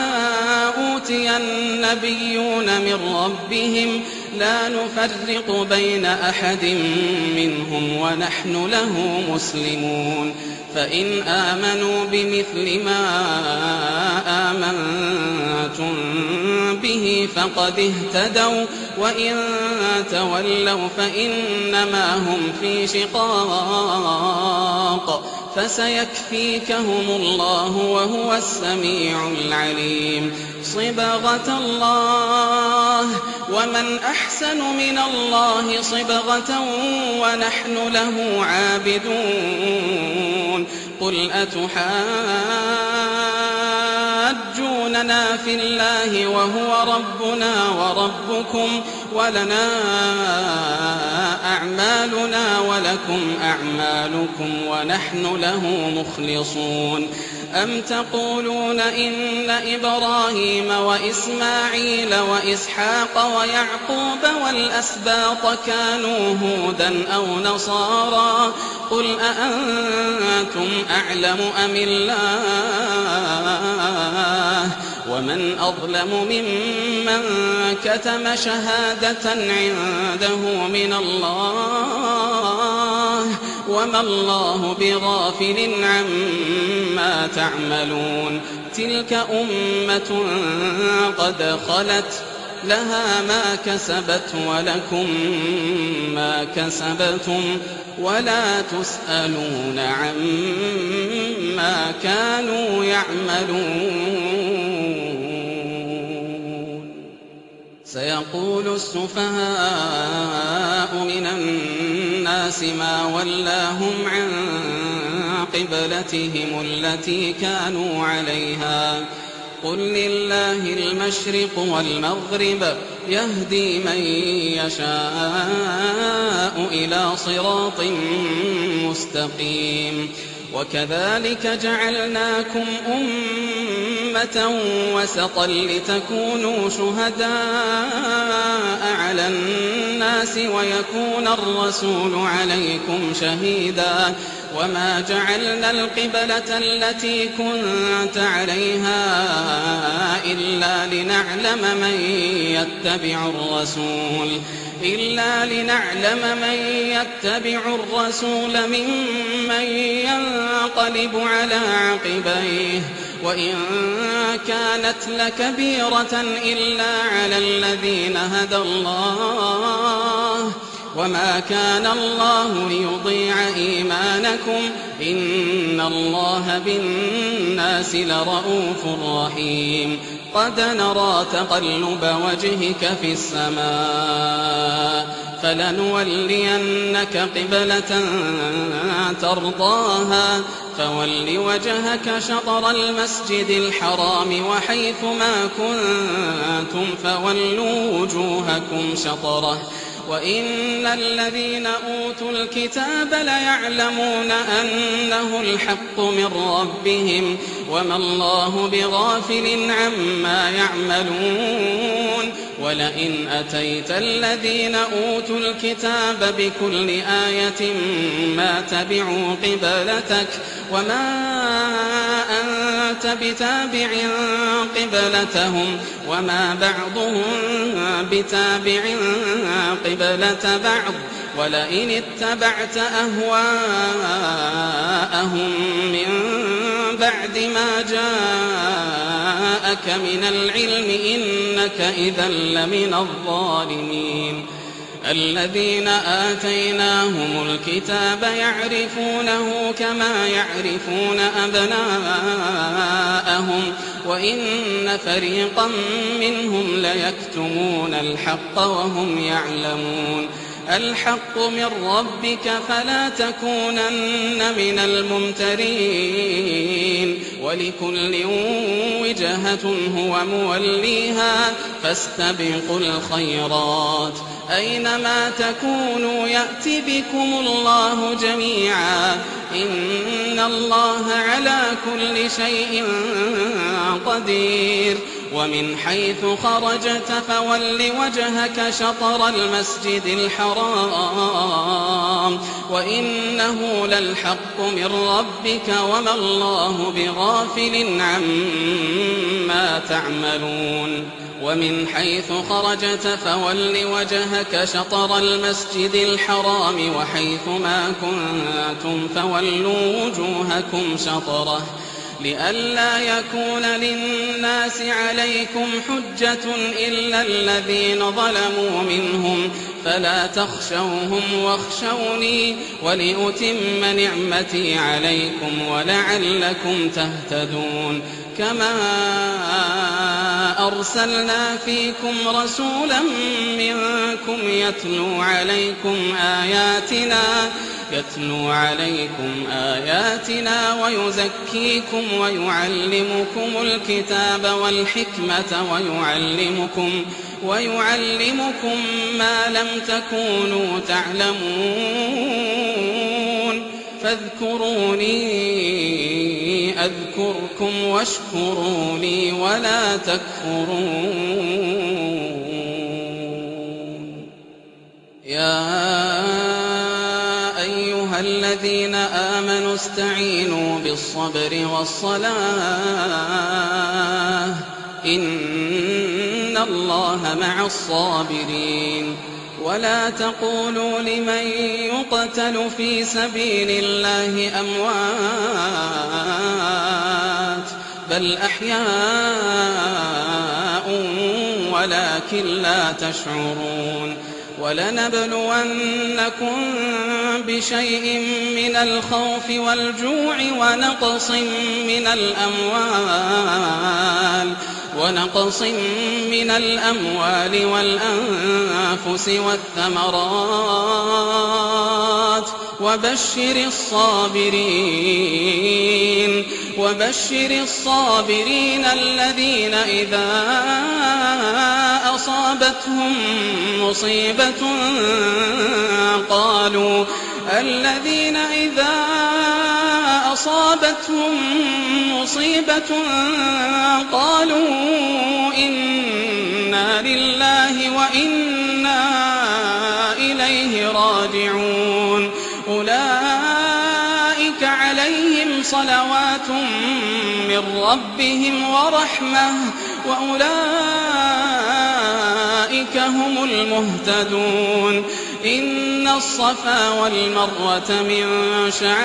أوتي النبيون من ربهم لا نفرق بين أحد منهم ونحن له مسلمون. فإن آمنوا بمثل ما آمنتم به فقد اهتدوا وإن تولوا فإنما هم في شقاق فسيكفيكهم الله وهو السميع العليم. صبغة الله ومن أحسن من الله صبغة ونحن له عابدون. قل أتحاجوننا في الله وهو ربنا وربكم ولنا أعمالنا ولكم أعمالكم ونحن له مخلصون أم تقولون إن إبراهيم وإسماعيل وإسحاق ويعقوب والأسباط كانوا هودا أو نصارى قل أأنتم أعلم أم الله ومن أظلم ممن كتم شهادة عنده من الله وما الله بغافل عما تعملون تلك أمة قد خلت لها ما كسبت ولكم ما كسبتم ولا تسألون عما كانوا يعملون سيقول السفهاء من الناس ما ولاهم عن قبلتهم التي كانوا عليها قل لله المشرق والمغرب يهدي من يشاء إلى صراط مستقيم وكذلك جعلناكم أمة وسطا لتكونوا شهداء على الناس ويكون الرسول عليكم شهيدا وما جعلنا القبلة التي كنت عليها إلا لنعلم من يتبع الرسول ممن ينقلب على عقبيه وإن كانت لكبيرة إلا على الذين هدى الله وما كان الله ليضيع إيمانكم إن الله بالناس لرؤوف رحيم قد نرى تقلب وجهك في السماء فلنولينك قبلة ترضاها فول وجهك شطر المسجد الحرام وحيث ما كنتم فولوا وجوهكم شطره وإن الذين أوتوا الكتاب ليعلمون أنه الحق من ربهم وما الله بغافل عما يعملون ولئن أتيت الذين أوتوا الكتاب بكل آية ما تبعوا قبلتك وما أنت بتابع قبلتهم وما بعضهم بتابع قبلة بعض ولئن اتبعت أهواءهم من بعد ما جاءك من العلم إنك إذا لمن الظالمين الذين آتيناهم الكتاب يعرفونه كما يعرفون أبناءهم وإن فريقا منهم ليكتمون الحق وهم يعلمون الحق من ربك فلا تكونن من الممترين ولكل وجهة هو موليها فاستبقوا الخيرات أينما تكونوا يأت بكم الله جميعا إن الله على كل شيء قدير ومن حيث خرجت فول وجهك شطر المسجد الحرام وإنه للحق من ربك وما الله بغافل عما تعملون ومن حيث خرجت فول وجهك شطر المسجد الحرام وحيث ما كنتم فولوا وجوهكم شطره لئلا يكون للناس عليكم حجة إلا الذين ظلموا منهم فلا تخشوهم واخشوني ولأتم نعمتي عليكم ولعلكم تهتدون كما أرسلنا فيكم رسولا منكم يتلو عليكم آياتنا ويزكيكم ويعلمكم الكتاب والحكمة ويعلمكم ما لم تكونوا تعلمون فاذكروني أذكركم واشكروا لي ولا تكفرون. يا أيها الذين آمنوا استعينوا بالصبر والصلاة إن الله مع الصابرين. ولا تقولوا لمن يقتل في سبيل الله أموات بل أحياء ولكن لا تشعرون. ولنبلونكم بشيء من الخوف والجوع ونقص من الأموال والأنفس والثمرات وبشر الصابرين الذين إذا أصابتهم مصيبة قالوا إنا لله وإنا إليه راجعون. أولئك عليهم صلوات من ربهم ورحمة وأولئك هم المهتدون. إن الصفا والمروة من شعائر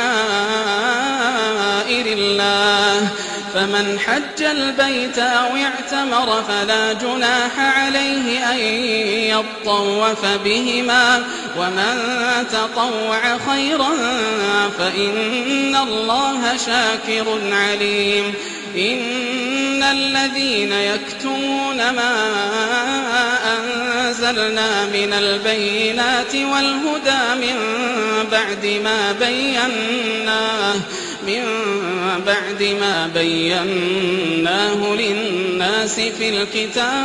الله فمن حج البيت أو اعتمر فلا جناح عليه أن يطوف بهما ومن تطوع خيرا فإن الله شاكر عليم. إن الذين يكتمون ما أنزلنا من البينات والهدى من بعد ما بيناه للناس في الكتاب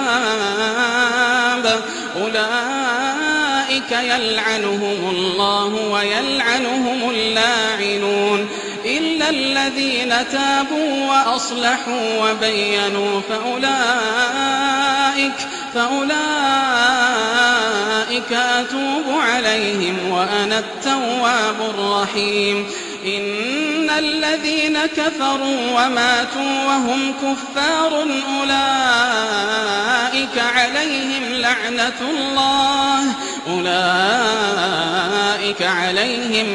أولئك يلعنهم الله ويلعنهم اللاعنون إلا الذين تابوا وأصلحوا وبينوا فأولئك أتوب عليهم وأنا التواب الرحيم. إن الذين كفروا وماتوا وهم كفار أولئك عليهم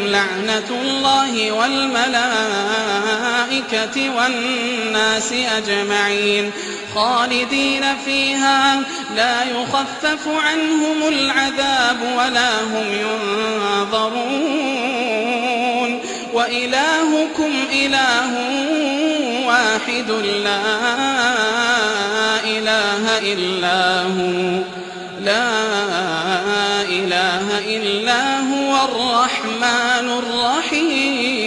لعنة الله والملائكة والناس أجمعين خالدين فيها لا يخفف عنهم العذاب ولا هم ينظرون. وإلهكم إله واحد لا إله إلا هو الرحمن الرحيم.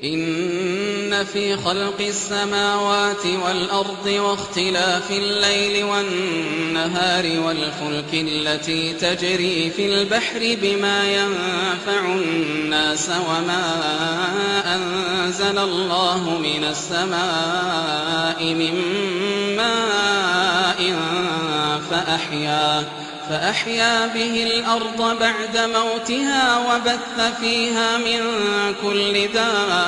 إن في خلق السماوات والأرض واختلاف الليل والنهار والفلك التي تجري في البحر بما ينفع الناس وما أنزل الله من السماء من ماء فأحيا به الأرض بعد موتها وبث فيها من كل دابة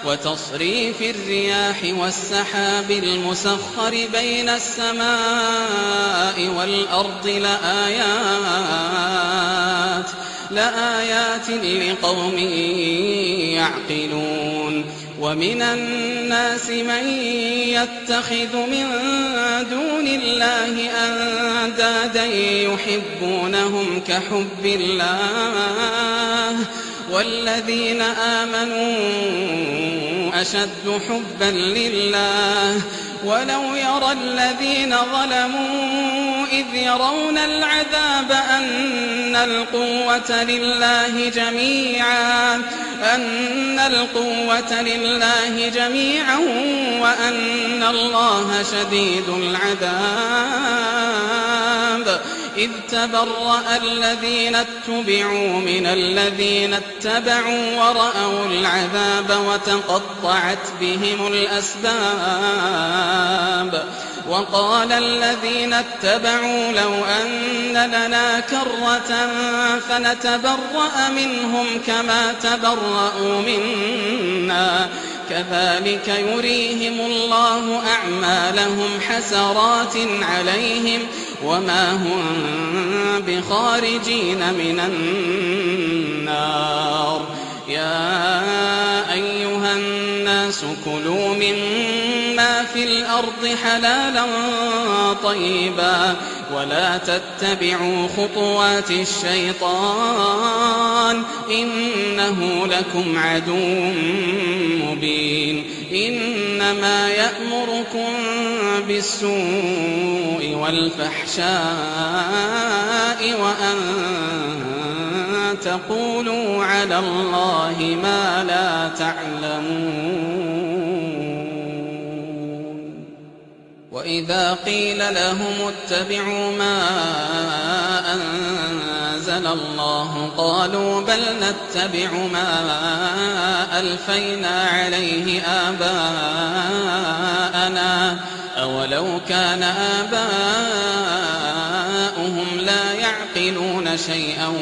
وتصريف الرياح والسحاب المسخر بين السماء والأرض لآيات لقوم يعقلون. ومن الناس من يتخذ من دون الله أندادا يحبونهم كحب الله والذين آمنوا أشد حبا لله ولو يرى الذين ظلموا إذ يرون العذاب أن القوة لله جميعا وأن الله شديد العذاب إذ تبرأ الذين اتبعوا من الذين اتبعوا ورأوا العذاب وتقطعت بهم الأسباب وقال الذين اتبعوا لو أن لنا كرة فنتبرأ منهم كما تبرأوا منا كذلك يريهم الله أعمالهم حسرات عليهم وما هم بخارجين من النار يا أيها الناس كلوا مما في الأرض حلالا طيبا ولا تتبعوا خطوات الشيطان إنه لكم عدو مبين إنما يأمركم بالسوء والفحشاء وأن تقولوا على الله ما لا تعلمون وإذا قيل لهم اتبعوا ما أنزل الله قالوا بل نتبع ما ألفينا عليه آباءنا أولو كان آباؤهم لا يعقلون شيئا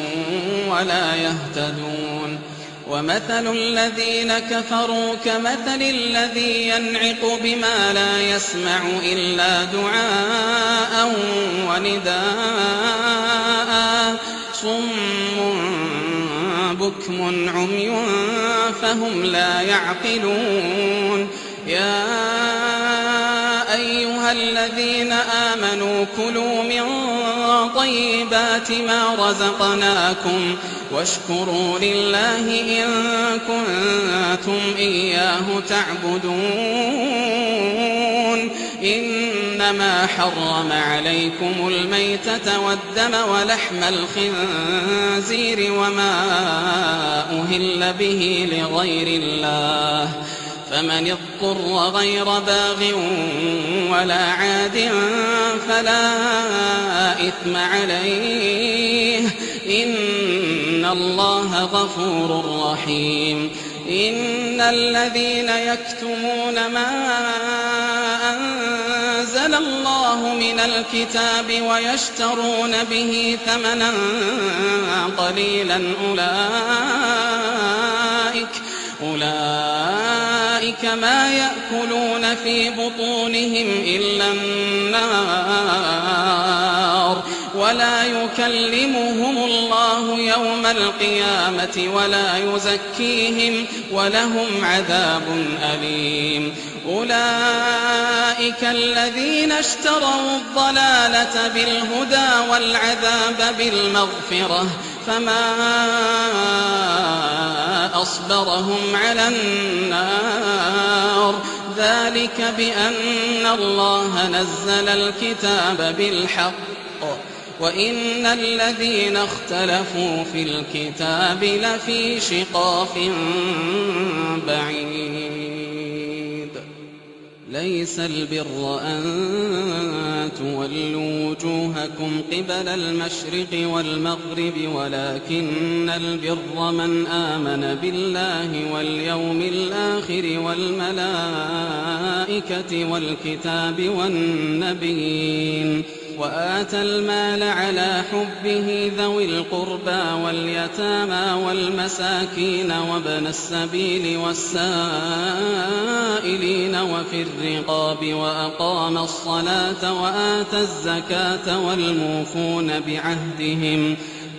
ولا يهتدون ومثل الذين كفروا كمثل الذي ينعق بما لا يسمع إلا دعاء ونداء صم بكم عمي فهم لا يعقلون يا أيها الذين آمنوا كلوا من طيبات ما رزقناكم واشكروا لله إن كنتم إياه تعبدون إنما حرم عليكم الميتة والدم ولحم الخنزير وما أهل به لغير الله فمن اضطر غير باغ ولا عاد فلا إثم عليه إن الله غفور رحيم إن الذين يكتمون ما أنزل الله من الكتاب ويشترون به ثمنا قليلا أولئك ما يأكلون في بطونهم إلا النار ولا يكلمهم الله يوم القيامة ولا يزكيهم ولهم عذاب أليم أولئك الذين اشتروا الضلالة بالهدى والعذاب بالمغفرة فما أصبرهم على النار ذلك بأن الله نزل الكتاب بالحق وإن الذين اختلفوا في الكتاب لفي شقاق بعيد ليس البر أن تولوا وجوهكم قبل المشرق والمغرب ولكن البر من آمن بالله واليوم الآخر والملائكة والكتاب والنبيين وآتى المال على حبه ذوي القربى واليتامى والمساكين وابن السبيل والسائلين وفي الرقاب وأقام الصلاة وآتى الزكاة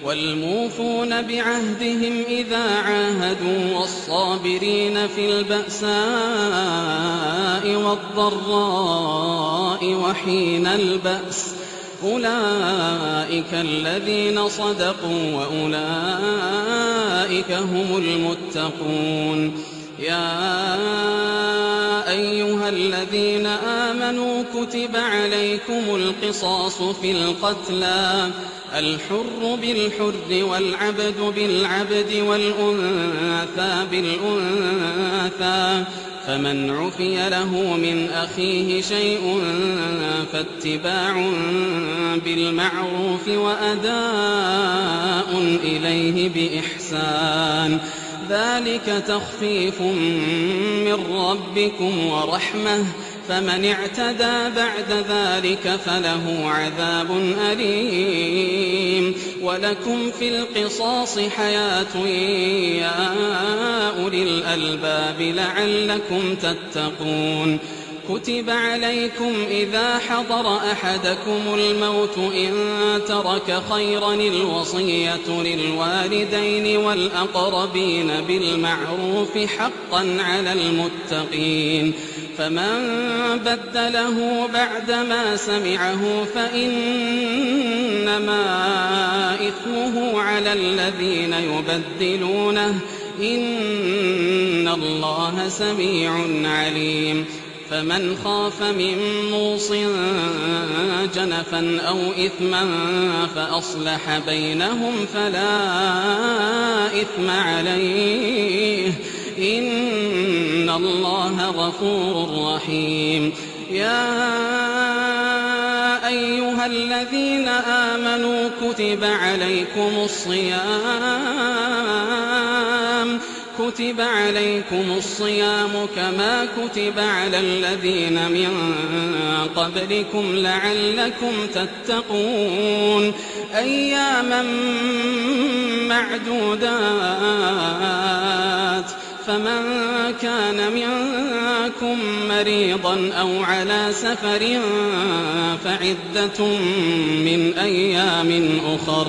والموفون بعهدهم إذا عاهدوا والصابرين في البأساء والضراء وحين البأس أولئك الذين صدقوا وأولئك هم المتقون. يا أيها الذين آمنوا كتب عليكم القصاص في القتلى الحر بالحر والعبد بالعبد والأنثى بالأنثى فمن عفي له من أخيه شيء فاتباع بالمعروف وأداء إليه بإحسان ذلك تخفيف من ربكم ورحمة فمن اعتدى بعد ذلك فله عذاب أليم. ولكم في القصاص حياة يا أولي الألباب لعلكم تتقون. كتب عليكم إذا حضر أحدكم الموت إن ترك خيرا الوصية للوالدين والأقربين بالمعروف حقا على المتقين فمن بدله بعدما سمعه فإنما إثمه على الذين يبدلونه إن الله سميع عليم. فمن خاف من موص جنفا أو إثما فأصلح بينهم فلا إثم عليه إن الله غفور رحيم. يا أيها الذين آمنوا كتب عليكم الصيام كما كتب على الذين من قبلكم لعلكم تتقون أياما معدودات فمن كان منكم مريضا أو على سفر فعدة من أيام أخر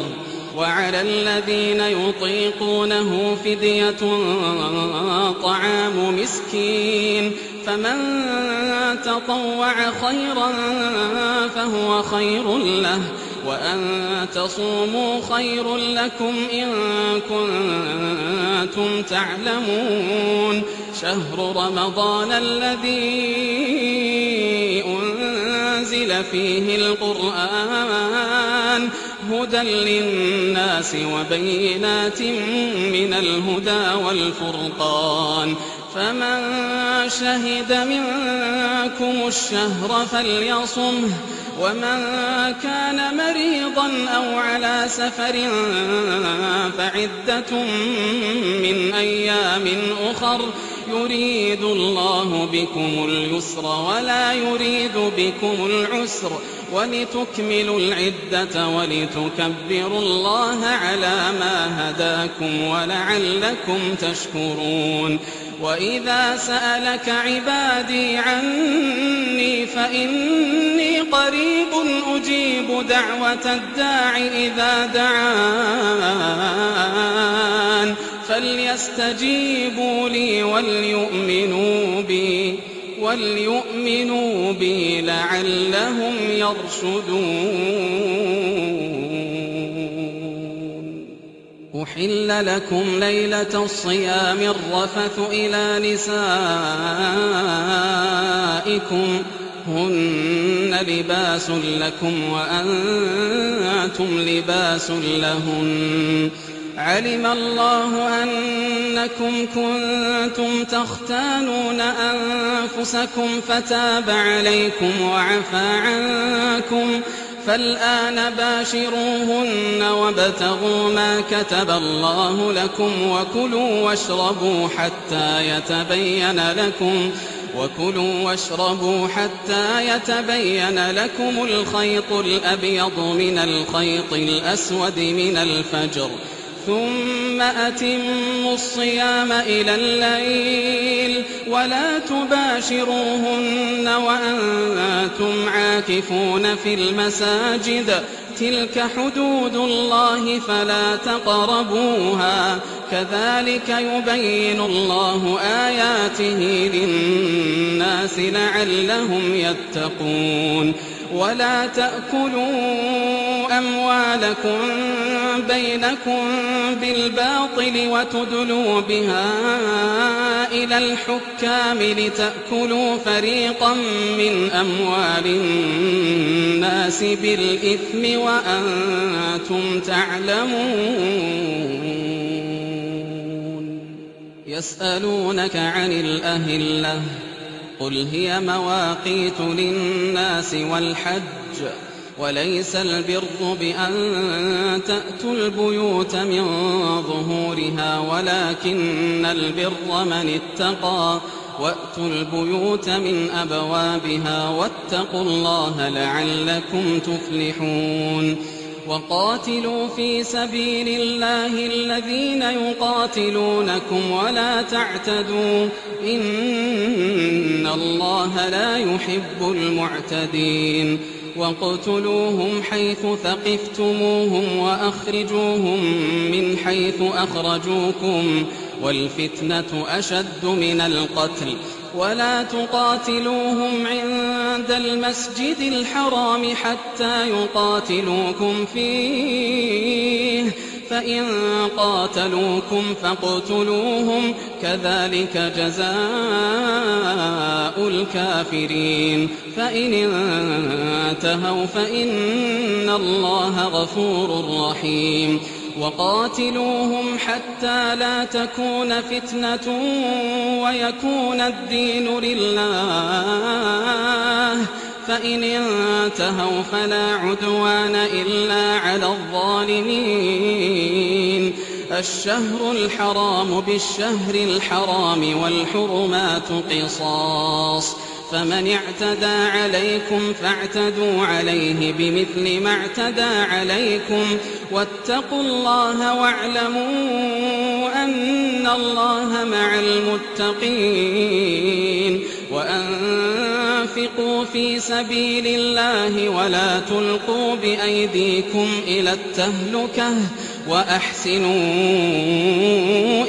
وعلى الذين يطيقونه فدية طعام مسكين فمن تطوع خيرا فهو خير له وأن تصوموا خير لكم إن كنتم تعلمون. شهر رمضان الذي أنزل فيه القرآن هدى للناس وبينات من الهدى والفرقان فمن شهد منكم الشهر فليصمه ومن كان مريضا أو على سفر فعدة من أيام أخر يريد الله بكم اليسر ولا يريد بكم العسر ولتكملوا العدة ولتكبروا الله على ما هداكم ولعلكم تشكرون. وإذا سألك عبادي عني فإني قريب أجيب دعوة الداع إذا دعان فليستجيبوا لي وليؤمنوا بي لعلهم يرشدون. أحل لكم ليلة الصيام الرفث إلى نسائكم هن لباس لكم وأنتم لباس لهن علم الله أنكم كنتم تختانون أنفسكم فتاب عليكم وعفى عنكم فالآن باشروهن وابتغوا ما كتب الله لكم وكلوا واشربوا حتى يتبين لكم الخيط الأبيض من الخيط الأسود من الفجر ثم أتموا الصيام إلى الليل ولا تباشروهن وأنتم عاكفون في المساجد تلك حدود الله فلا تقربوها كذلك يبين الله آياته للناس لعلهم يتقون ولا تأكلوا أموالكم بينكم بالباطل وتدلوا بها إلى الحكام لتأكلوا فريقا من أموال الناس بالإثم وأنتم تعلمون يسألونك عن الأهلة قل هي مواقيت للناس والحج وليس البر بأن تأتوا البيوت من ظهورها ولكن البر من اتقى وأتوا البيوت من أبوابها واتقوا الله لعلكم تفلحون وقاتلوا في سبيل الله الذين يقاتلونكم ولا تعتدوا إن الله لا يحب المعتدين واقتلوهم حيث ثقفتموهم وأخرجوهم من حيث أخرجوكم والفتنة أشد من القتل ولا تقاتلوهم عند المسجد الحرام حتى يقاتلوكم فيه فإن قاتلوكم فاقتلوهم كذلك جزاء الكافرين فإن انتهوا فإن الله غفور رحيم وقاتلوهم حتى لا تكون فتنة ويكون الدين لله فإن انتهوا فلا عدوان إلا على الظالمين الشهر الحرام بالشهر الحرام والحرمات قصاص فمن اعتدى عليكم فاعتدوا عليه بمثل ما اعتدى عليكم واتقوا الله واعلموا أن الله مع المتقين وأنفقوا في سبيل الله ولا تلقوا بأيديكم إلى التهلكة وأحسنوا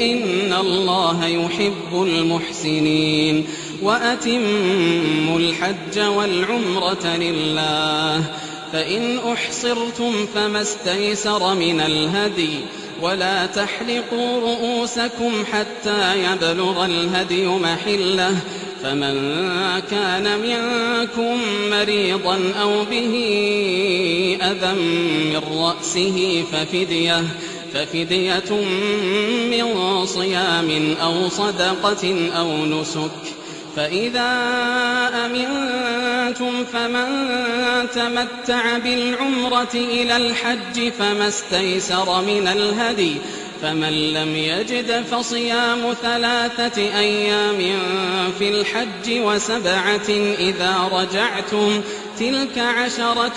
إن الله يحب المحسنين وأتموا الحج والعمرة لله فإن أحصرتم فما استيسر من الهدي ولا تحلقوا رؤوسكم حتى يبلغ الهدي محله فمن كان منكم مريضا أو به أذى من رأسه ففدية من صيام أو صدقة أو نسك فإذا أمنتم فمن تمتع بالعمرة إلى الحج فما استيسر من الهدي فمن لم يجد فصيام 3 أيام في الحج و7 إذا رجعتم تلك 10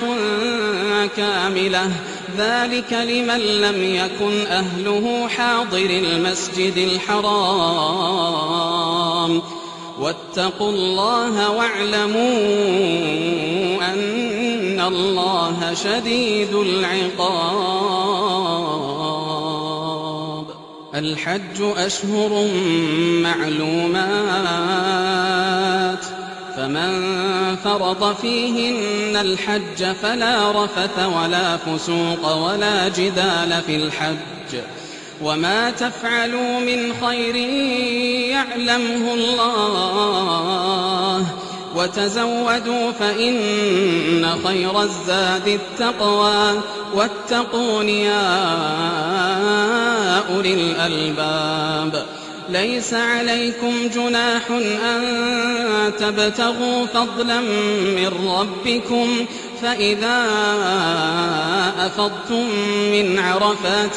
كاملة ذلك لمن لم يكن أهله حاضر المسجد الحرام واتقوا الله واعلموا أن الله شديد العقاب الحج أشهر معلومات فمن فرض فيهن الحج فلا رفث ولا فسوق ولا جدال في الحج وما تفعلوا من خير يعلمه الله وتزودوا فإن خير الزاد التقوى واتقون يا أولي الألباب ليس عليكم جناح أن تبتغوا فضلا من ربكم فإذا أفضتم من عرفات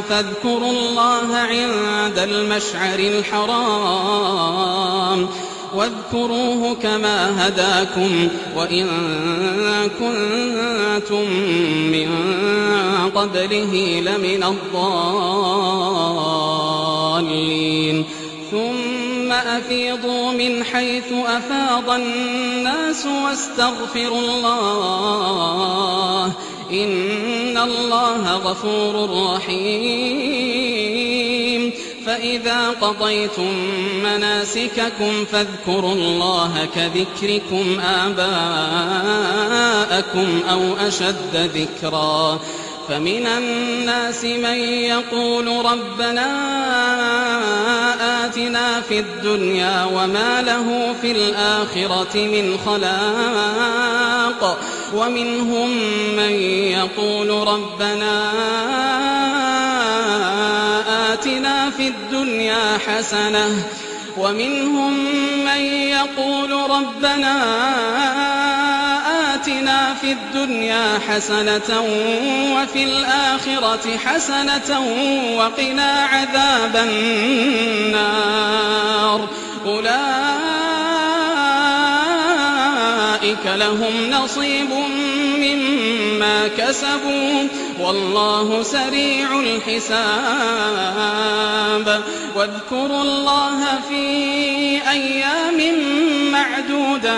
فاذكروا الله عند المشعر الحرام واذكروه كما هداكم وإن كنتم من قبله لمن الضالين ثم أفيضوا من حيث أفاض الناس واستغفروا الله إن الله غفور رحيم. فإذا قضيتم مناسككم فاذكروا الله كذكركم آباءكم أو أشد ذكرا. فمن الناس من يقول ربنا آتنا في الدنيا وما له في الآخرة من خلاق، ومنهم من يقول ربنا آتنا في الدنيا حسنة، ومنهم من يقول ربنا آتنا في الدنيا حسنة وفي الآخرة حسنة وقنا عذاب النار. أولئك لهم نصيب مما كسبوا والله سريع الحساب. واذكروا الله في أيام معدودات،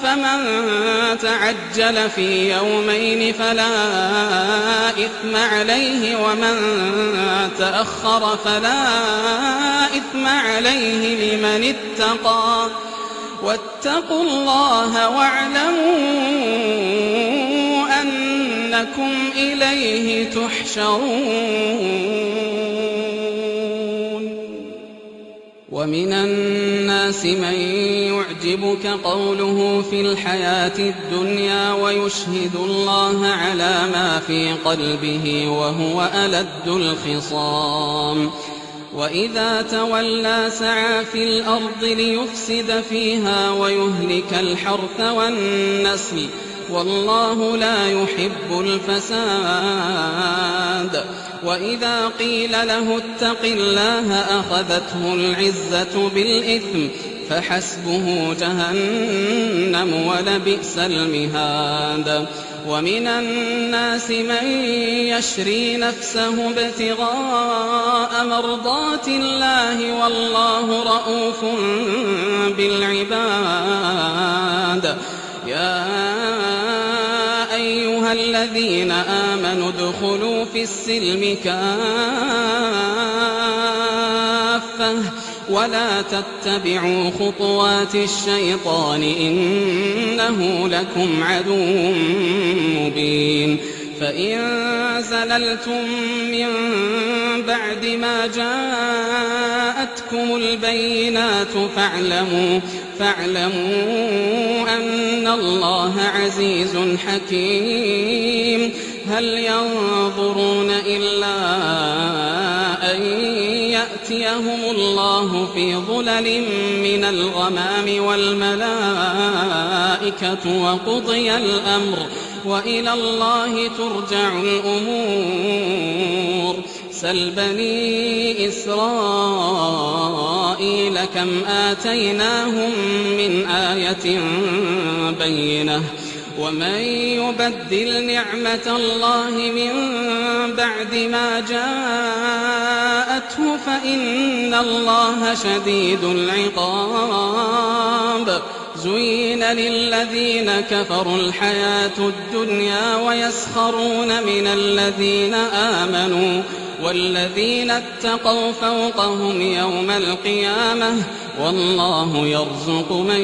فمن تعجل في يومين فلا إثم عليه، ومن تأخر فلا إثم عليه لمن اتقى. واتقوا الله واعلموا أنكم إليه تحشرون. ومن الناس من يعجبك قوله في الحياة الدنيا ويشهد الله على ما في قلبه وهو ألد الخصام. وإذا تولى سعى في الأرض ليفسد فيها ويهلك الحرث والنسل والله لا يحب الفساد. وإذا قيل له اتق الله أخذته العزة بالإثم فحسبه جهنم ولبئس المهاد. ومن الناس من يشري نفسه ابتغاء مرضات الله والله رؤوف بالعباد. يا أيها الذين آمنوا ادخلوا في السلم كافة ولا تتبعوا خطوات الشيطان إنه لكم عدو مبين. فإن زللتم من بعد ما جاءتكم البينات فاعلموا أن الله عزيز حكيم. هل ينظرون إلا أن يأتيهم الله في ظلل من الغمام والملائكة وقضي الأمر وإلى الله ترجع الأمور. سل بني إسرائيل كم آتيناهم من آية بينة ومن يبدل نعمة الله من بعد ما جاءته فإن الله شديد العقاب. زين للذين كفروا الحياة الدنيا ويسخرون من الذين آمنوا والذين اتقوا فوقهم يوم القيامة والله يرزق من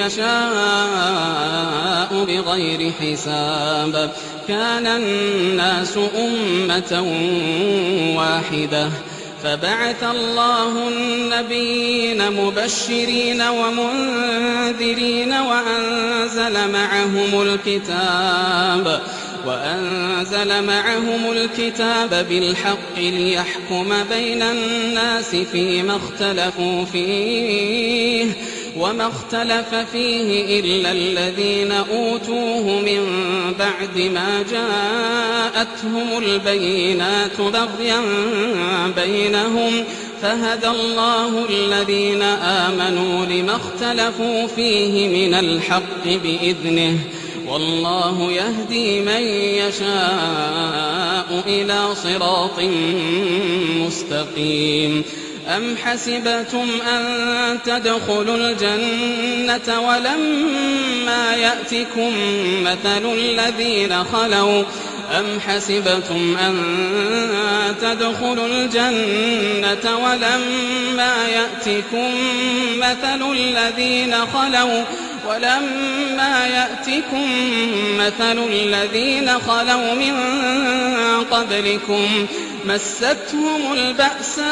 يشاء بغير حساب. كان الناس أمة واحدة فبعث الله النبيين مبشرين ومنذرين وأنزل معهم الكتاب بالحق ليحكم بين الناس فيما اختلفوا فيه وما اختلف فيه إلا الذين أوتوه من بعد ما جاءتهم البينات بغيا بينهم فهدى الله الذين آمنوا لما اختلفوا فيه من الحق بإذنه والله يهدي من يشاء إلى صراط مستقيم. أم حسبتم أن تدخلوا الجنة ولما يأتكم مثل الذين خلوا من قبلكم مستهم البأساء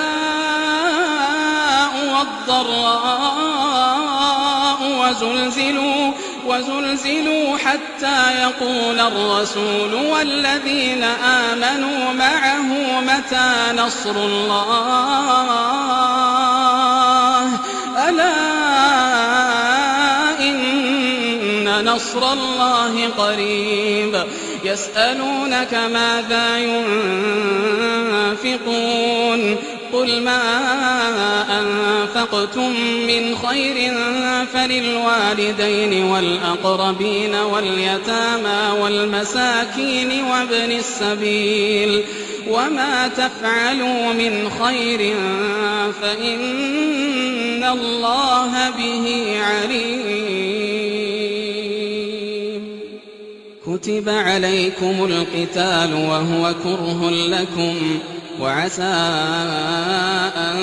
والضراء وزلزلوا حتى يقول الرسول والذين آمنوا معه متى نصر الله ألا إن نصر الله قريب يسألونك ماذا ينفقون قل ما أنفقتم من خير فللوالدين والأقربين واليتامى والمساكين وابن السبيل وما تفعلوا من خير فإن الله به عليم. كتب عليكم القتال وهو كره لكم وعسى أن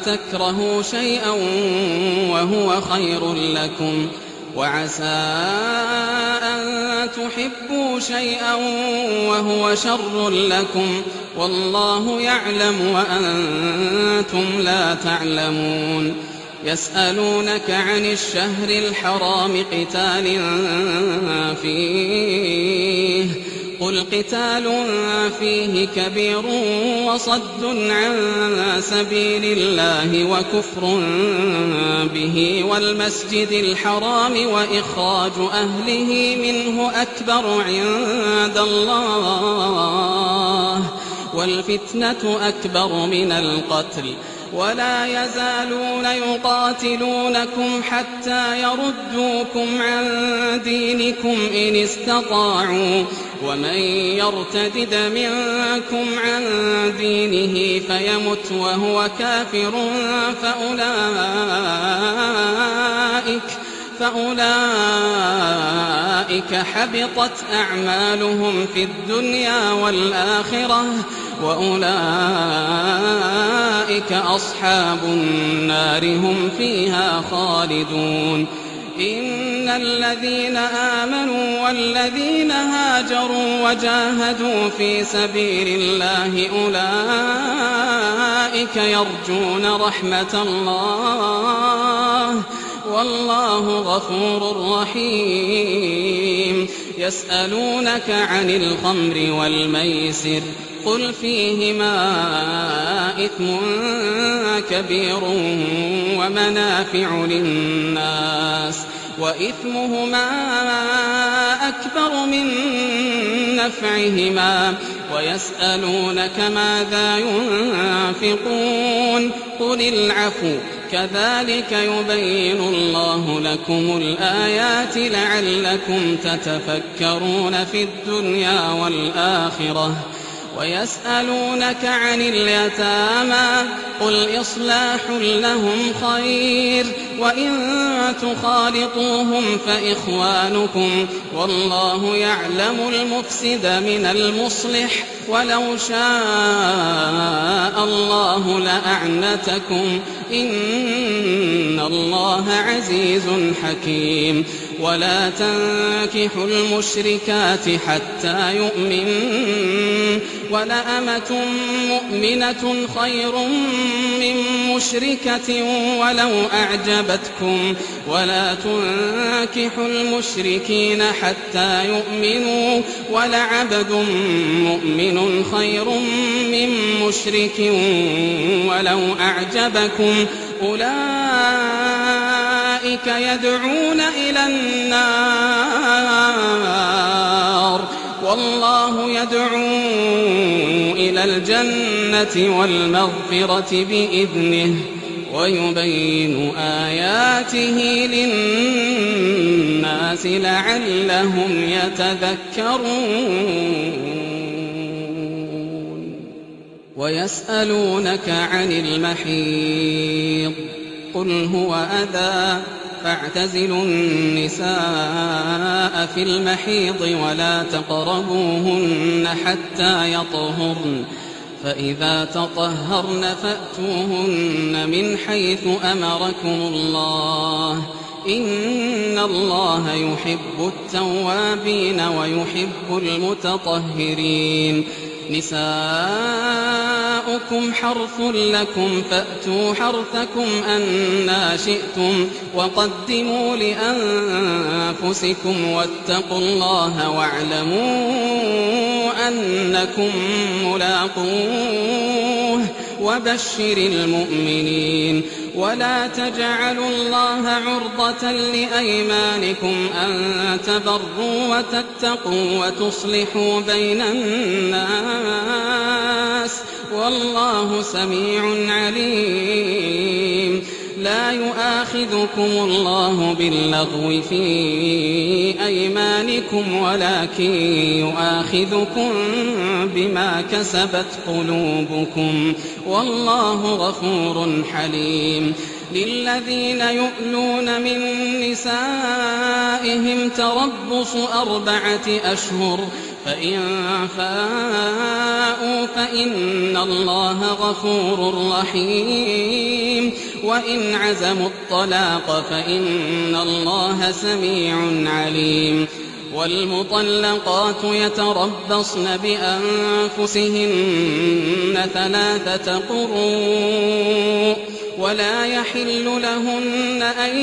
تكرهوا شيئا وهو خير لكم وعسى أن تحبوا شيئا وهو شر لكم والله يعلم وأنتم لا تعلمون. يسألونك عن الشهر الحرام قتال فيه قل قتال فيه كبير وصد عن سبيل الله وكفر به والمسجد الحرام وإخراج أهله منه أكبر عند الله والفتنة أكبر من القتل ولا يزالون يقاتلونكم حتى يردوكم عن دينكم إن استطاعوا ومن يرتد منكم عن دينه فيمت وهو كافر فأولئك حبطت أعمالهم في الدنيا والآخرة وأولئك أصحاب النار هم فيها خالدون. إن الذين آمنوا والذين هاجروا وجاهدوا في سبيل الله أولئك يرجون رحمة الله والله غفور رحيم. يسألونك عن الخمر والميسر قل فيهما إثم كبير ومنافع للناس وإثمهما أكبر من نفعهما ويسألونك ماذا ينفقون قل العفو كذلك يبين الله لكم الآيات لعلكم تتفكرون في الدنيا والآخرة. ويسألونك عن اليتامى قل إصلاح لهم خير وإن تخالطوهم فإخوانكم والله يعلم المفسد من المصلح ولو شاء الله لأعنتكم إن الله عزيز حكيم. ولا تنكحوا المشركات حتى يؤمنوا ولأمة مؤمنة خير من مشركة ولو أعجبتكم ولا تنكحوا المشركين حتى يؤمنوا ولعبد مؤمن خير من مشرك ولو أعجبكم أولئك يدعون إلى النار والله يدعو إلى الجنة والمغفرة بإذنه ويبين آياته للناس لعلهم يتذكرون. ويسألونك عن المحيض قل هو أذى فاعتزلوا النساء في المحيض ولا تقربوهن حتى يطهرن فإذا تطهرن فأتوهن من حيث أمركم الله إن الله يحب التوابين ويحب المتطهرين نساؤكم حرث لكم فأتوا حرثكم أنى شئتم وقدموا لأنفسكم واتقوا الله واعلموا أنكم ملاقوه وبشر المؤمنين ولا تجعلوا الله عرضة لأيمانكم أن تبروا وتتقوا وتصلحوا بين الناس والله سميع عليم لا يؤاخذكم الله باللغو في أيمانكم ولكن يؤاخذكم بما كسبت قلوبكم والله غفور حليم للذين يؤلون من نسائهم تربص 4 أشهر فإن فاءوا فإن الله غفور رحيم وإن عزموا الطلاق فإن الله سميع عليم والمطلقات يتربصن بأنفسهن 3 قروء ولا يحل لهن أن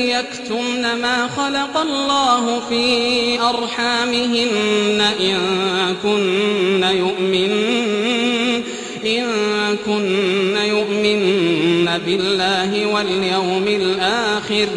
يكتمن ما خلق الله في أرحامهن إن كن يؤمن بالله واليوم الآخر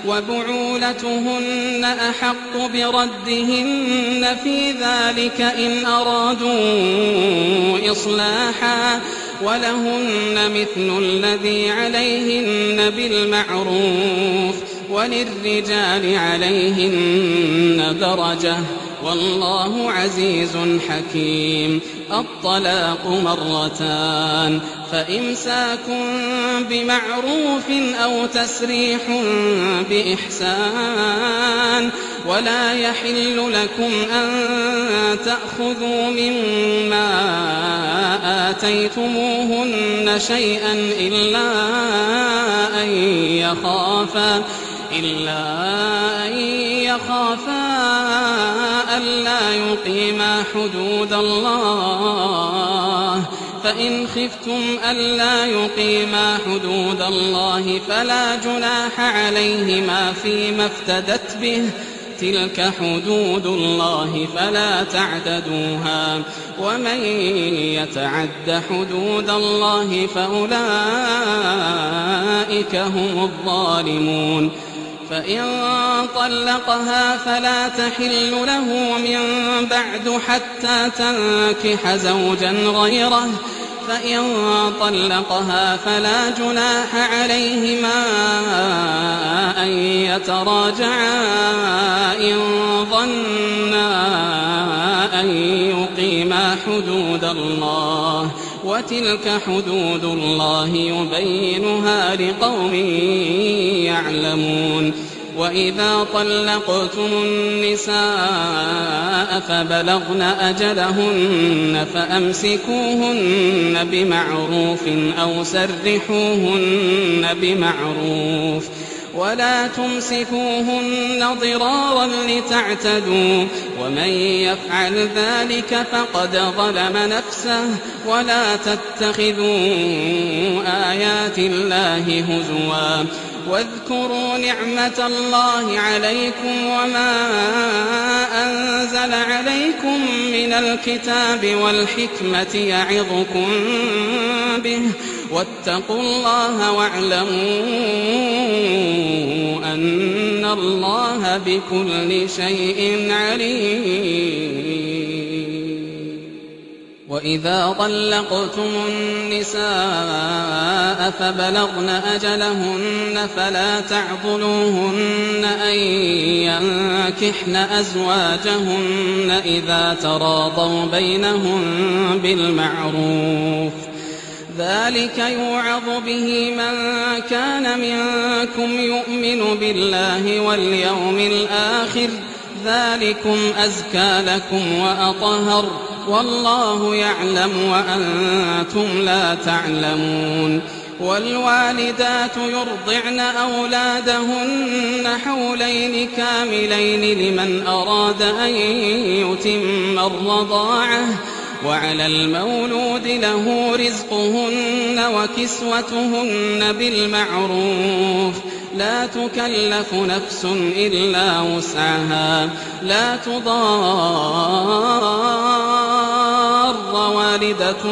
وبعولتهن أحق بردهن في ذلك إن أرادوا إصلاحا ولهن مثل الذي عليهن بالمعروف وللرجال عليهن درجة والله عزيز حكيم الطلاق 2 فإمساك بمعروف أو تسريح بإحسان ولا يحل لكم أن تأخذوا مما آتيتموهن شيئا إلا أن يخافا ألا يقيما حدود الله فإن خفتم ألا يقيما حدود الله فلا جناح عليهما فيما افتدت به تلك حدود الله فلا تعتدوها ومن يتعد حدود الله فأولئك هم الظالمون فإن طلقها فلا تحل له من بعد حتى تنكح زوجا غيره فإن طلقها فلا جناح عليهما أن يتراجعا إن ظنا أن يقيما حدود الله وتلك حدود الله يبينها لقوم يعلمون وإذا طلقتم النساء فبلغن أجلهن فأمسكوهن بمعروف أو سرحوهن بمعروف ولا تمسكوهن ضرارا لتعتدوا ومن يفعل ذلك فقد ظلم نفسه ولا تتخذوا آيات الله هزوا واذكروا نعمة الله عليكم وما أنزل عليكم من الكتاب والحكمة يعظكم به واتقوا الله واعلموا أن الله بكل شيء عليم وإذا طلقتم النساء فبلغن أجلهن فلا تعضلوهن أن ينكحن أزواجهن إذا تراضوا بينهم بالمعروف ذلك يوعظ به من كان منكم يؤمن بالله واليوم الآخر ذلكم أزكى لكم وأطهر والله يعلم وأنتم لا تعلمون والوالدات يرضعن أولادهن حولين كاملين لمن أراد أن يتم الرضاعة وعلى المولود له رزقهن وكسوتهن بالمعروف لا تكلف نفس إلا وسعها لا تضار والدة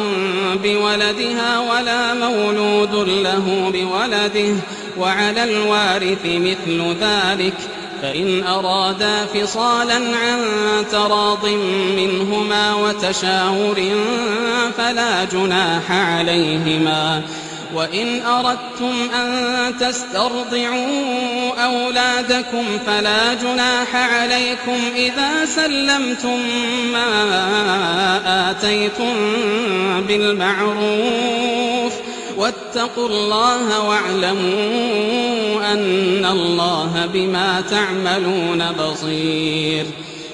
بولدها ولا مولود له بولده وعلى الوارث مثل ذلك فإن أرادا فصالا عن تراض منهما وتشاور فلا جناح عليهما وإن أردتم أن تسترضعوا أولادكم فلا جناح عليكم إذا سلمتم ما آتيتم بالمعروف واتقوا الله واعلموا أن الله بما تعملون بصير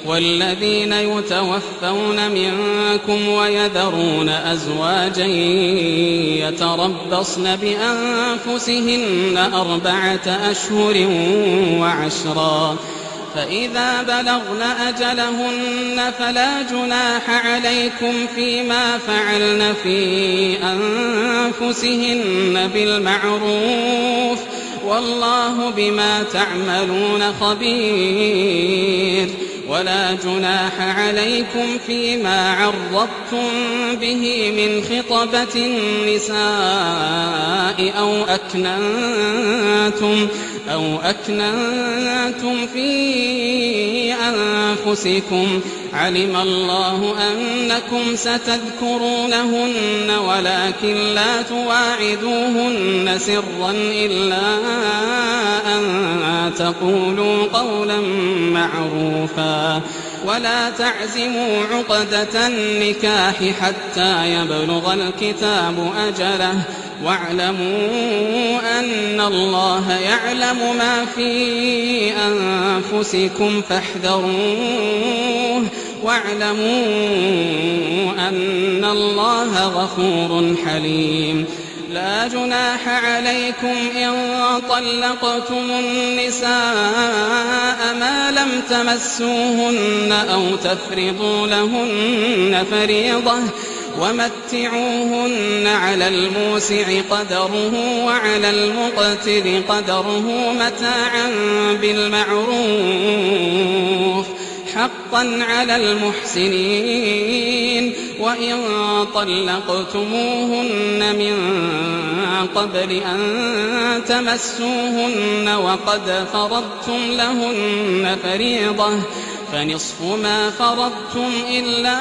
والذين يتوفون منكم ويذرون أزواجا يتربصن بأنفسهن 4 أشهر وعشرا فإذا بلغن أجلهن فلا جناح عليكم فيما فعلن في أنفسهن بالمعروف والله بما تعملون خبير ولا جناح عليكم فيما عرضتم به من خطبة النساء أو أكننتم في أنفسكم علم الله أنكم ستذكرونهن ولكن لا تواعدوهن سرا إلا أن تقولوا قولا معروفا ولا تعزموا عقدة النكاح حتى يبلغ الكتاب أجله واعلموا أن الله يعلم ما في أنفسكم فاحذروه واعلموا أن الله غفور حليم لا جناح عليكم إن طلقتم النساء ما لم تمسوهن أو تفرضوا لهن فريضة ومتعوهن على الموسع قدره وعلى المقتر قدره متاعا بالمعروف حقا على المحسنين وإن طلقتموهن من قبل أن تمسوهن وقد فرضتم لهن فريضة فنصف ما فرضتم إلا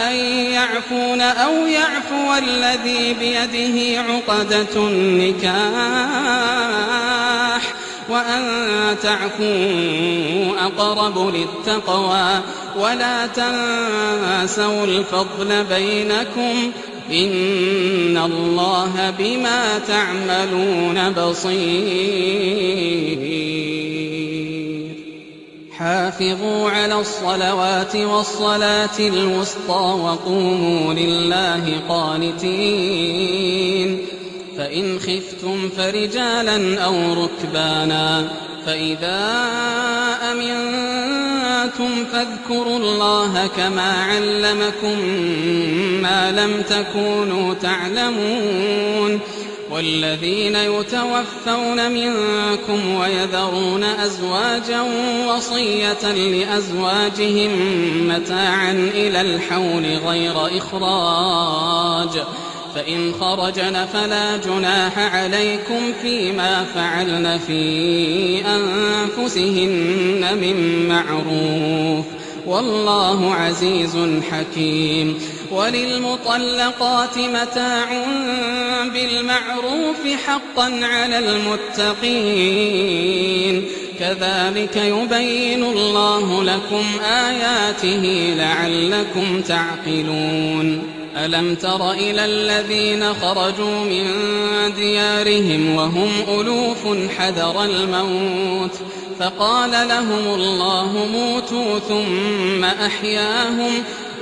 أن يعفون أو يعفو الذي بيده عقدة النكاح وأن تعفوا أقرب للتقوى ولا تنسوا الفضل بينكم إن الله بما تعملون بصير حافظوا على الصلوات والصلاة الوسطى وقوموا لله قانتين فإن خفتم فرجالا أو ركبانا فإذا أمنتم فاذكروا الله كما علمكم ما لم تكونوا تعلمون والذين يتوفون منكم ويذرون أزواجا وصية لأزواجهم متاعا إلى الحول غير إخراج فإن خرجن فلا جناح عليكم فيما فعلن في أنفسهن من معروف والله عزيز حكيم وللمطلقات متاع بالمعروف حقا على المتقين كذلك يبين الله لكم آياته لعلكم تعقلون ألم تر إلى الذين خرجوا من ديارهم وهم ألوف حذر الموت فقال لهم الله موتوا ثم أحياهم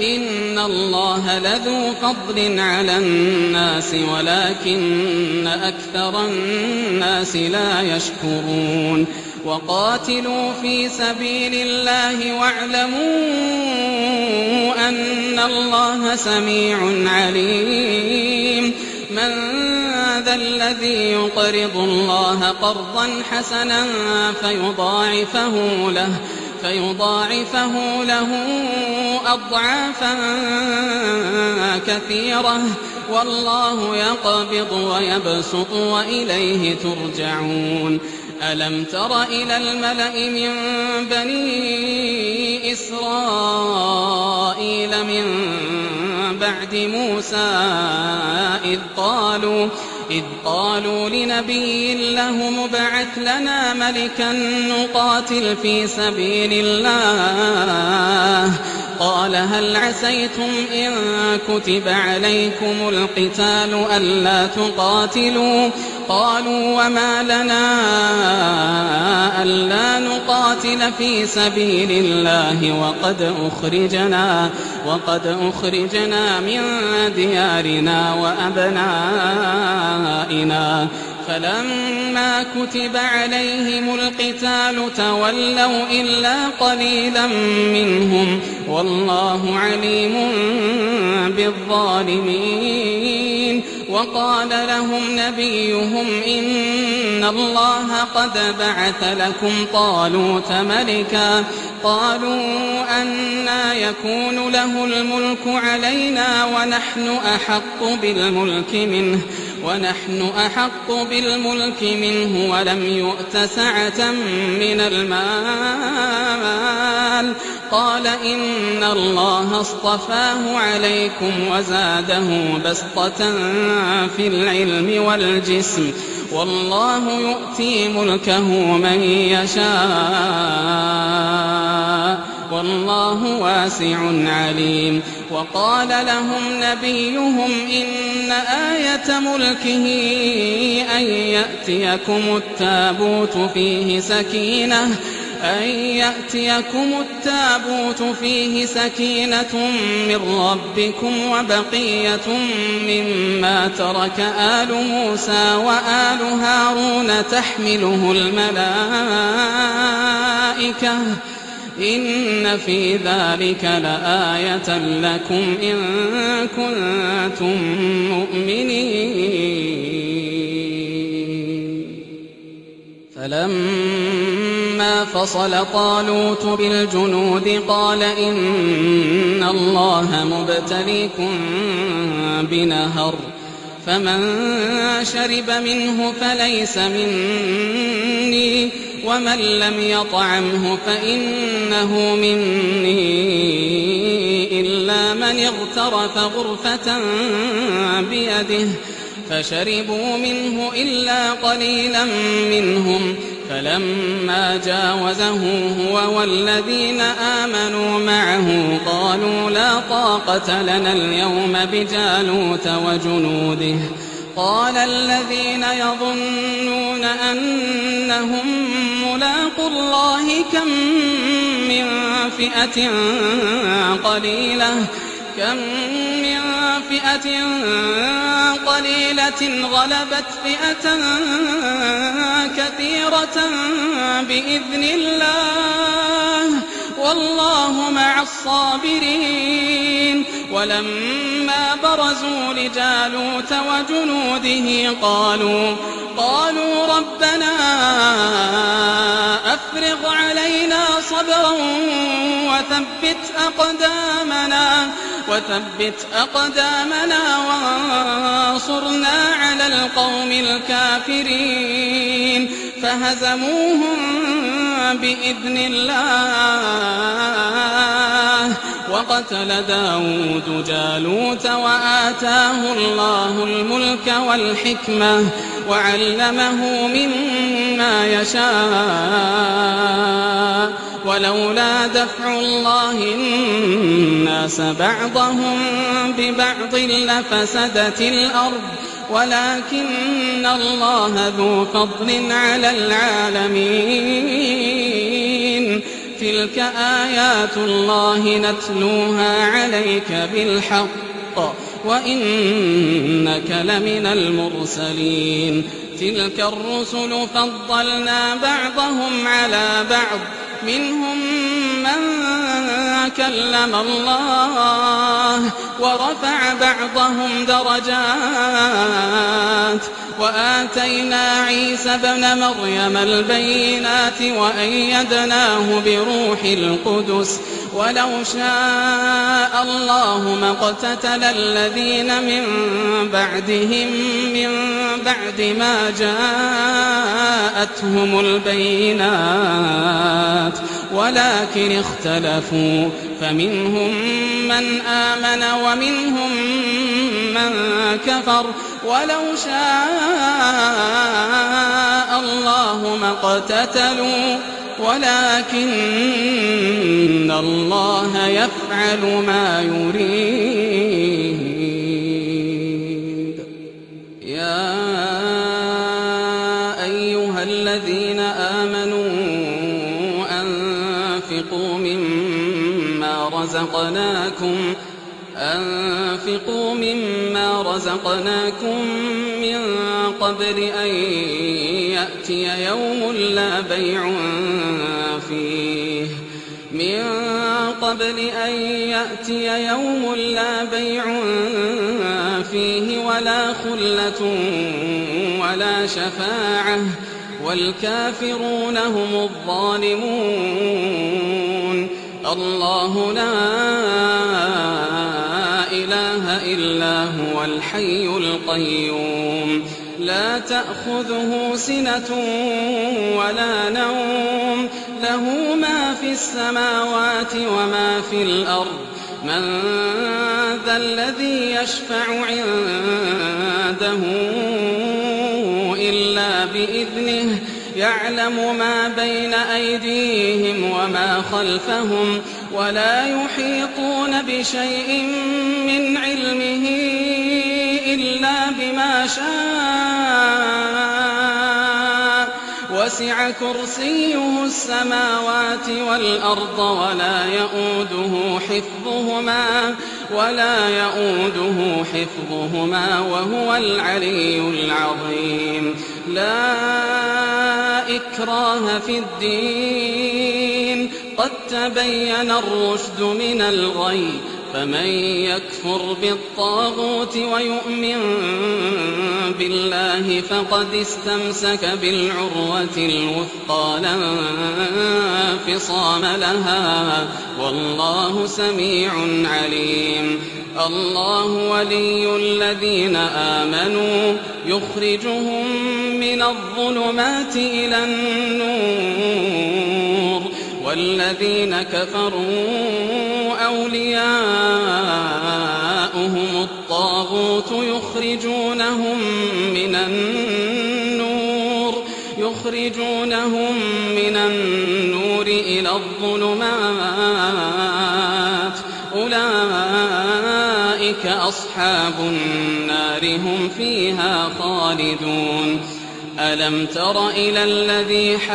إن الله لذو فضل على الناس ولكن أكثر الناس لا يشكرون وقاتلوا في سبيل الله واعلموا أن الله سميع عليم من ذا الذي يقرض الله قرضا حسنا فيضاعفه له أضعافا كثيرة والله يقبض ويبسط وإليه ترجعون ألم تر إلى الملأ من بني إسرائيل من بعد موسى إذ قالوا لنبي له ابعث لنا ملكا نقاتل في سبيل الله قال هل عسيتم إن كتب عليكم القتال ألا تقاتلوا قالوا وما لنا ألا نقاتل في سبيل الله وقد أخرجنا من ديارنا وأبنائنا فلما كتب عليهم القتال تولوا إلا قليلا منهم والله عليم بالظالمين وقال لهم نبيهم إن الله قد بعث لكم طالوت ملكا قالوا أنى يكون له الملك علينا ونحن أحق بالملك منه ولم يؤت سعة من المال قال إن الله اصطفاه عليكم وزاده بسطة في العلم والجسم والله يؤتي ملكه من يشاء والله واسع عليم وقال لهم نبيهم إن آية ملكه أن يأتيكم التابوت فيه سكينة من ربكم وبقية مما ترك آل موسى وآل هارون تحمله الملائكة إن في ذلك لآية لكم إن كنتم مؤمنين فلما فصل طالوت بالجنود قال إن الله مبتليكم بنهر فمن شرب منه فليس مني ومن لم يطعمه فإنه مني إلا من اغترف غرفة بيده فشربوا منه إلا قليلا منهم فلما جاوزه هو والذين آمنوا معه قالوا لا طاقة لنا اليوم بجالوت وجنوده قال الذين يظنون أنهم ملاقو الله كم من فئة قليلة غلبت فئة كثيرة بإذن الله والله مع الصابرين ولما برزوا لجالوت وجنوده قالوا ربنا أفرغ علينا صبرا وثبت أقدامنا وانصرنا على القوم الكافرين فهزموهم بإذن الله وقتل داود جالوت وآتاه الله الملك والحكمة وعلمه مما يشاء ولولا دفع الله الناس بعضهم ببعض لفسدت الأرض ولكن الله ذو فضل على العالمين. تلك آيات الله نتلوها عليك بالحق وإنك لمن المرسلين. تلك الرسل فضلنا بعضهم على بعض منهم من كلم الله ورفع بعضهم درجات وآتينا عيسى ابن مريم البينات وأيدناه بروح القدس ولو شاء الله ما اقتتل الذين من بعدهم من بعد ما جاءتهم البينات ولكن اختلفوا فمنهم من آمن ومنهم من كفر ولو شاء الله ما اقتتلوا ولكن الله يفعل ما يريد. يا أيها الذين آمنوا أنفقوا مما رزقناكم من قبل أن يأتي يوم لا بيع فيه ولا خلة ولا شفاعة والكافرون هم الظالمون. الله لا إله إلا هو الحي القيوم لا تأخذه سنة ولا نوم له ما في السماوات وما في الأرض من ذا الذي يشفع عنده إلا بإذنه يعلم ما بين أيديهم وما خلفهم ولا يحيطون بشيء من علمه إلا بما شاء وسع كرسيه السماوات والأرض ولا يؤوده حفظهما وهو العلي العظيم. لا إكراه في الدين قد تبين الرشد من الغي فمن يكفر بالطاغوت ويؤمن بالله فقد استمسك بالعروة الوثقى لا انفصام لها والله سميع عليم. الله ولي الذين آمنوا يخرجهم من الظلمات إلى النور والذين كفروا أولياؤهم الطاغوت يخرجونهم من النور إلى الظلمات أولئك أصحاب النار هم فيها خالدون. ألم تر إلى الذي حاج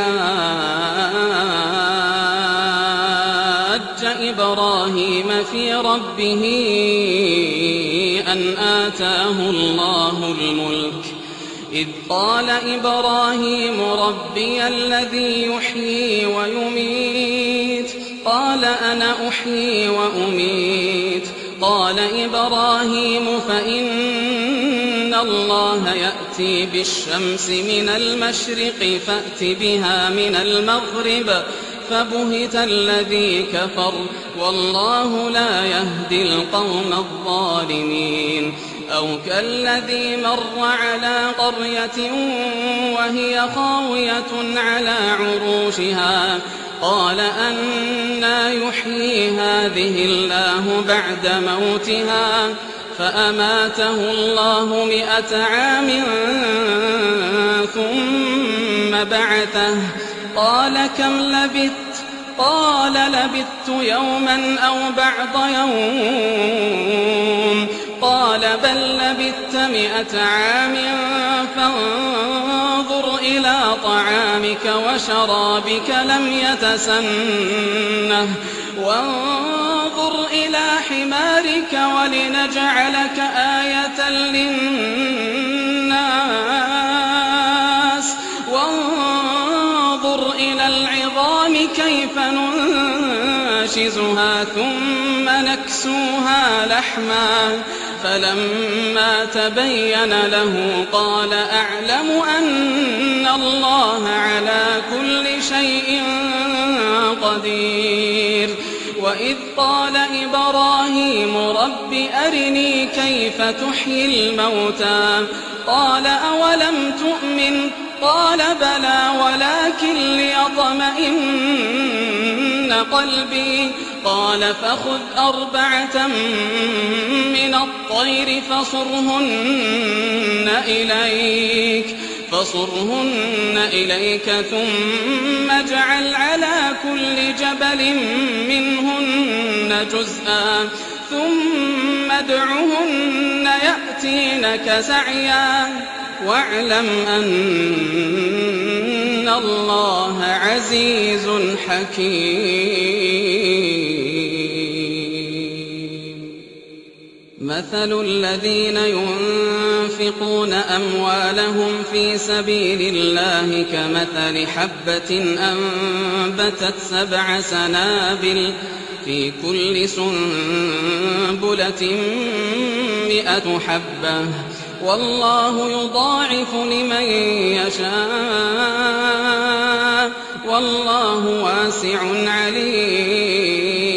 إبراهيم في ربه أن آتاه الله الملك إذ قال إبراهيم ربي الذي يحيي ويميت قال أنا أحيي وأميت قال إبراهيم فإن الله يأتي بالشمس من المشرق فأت بها من المغرب فبهت الذي كفر والله لا يهدي القوم الظالمين. أو كالذي مر على قرية وهي خاوية على عروشها قال أنى يحيي هذه الله بعد موتها فأماته الله 100 عام ثم بعثه قال كم لبثت قال لبثت يوما أو بعض يوم قال بل لبثت 100 عام فانظر إلى طعامك وشرابك لم يتسنه وانظر إلى حمارك ولنجعلك آية للناس وانظر إلى العظام كيف ننشزها ثم نكسوها لحما فلما تبين له قال أعلم أن الله على كل شيء قدير وإذ قال إبراهيم رب أرني كيف تحيي الموتى قال أولم تؤمن قال بلى ولكن ليطمئن قلبي قال فخذ 4 من الطير فصرهن إليك ثم اجعل على كل جبل منهن جزءا ثم ادعهن يأتينك سعيا واعلم أن الله عزيز حكيم مثل الذين ينفقون أموالهم في سبيل الله كمثل حبة أنبتت 7 سنابل في كل سنبلة 100 حبة والله يضاعف لمن يشاء والله واسع عليم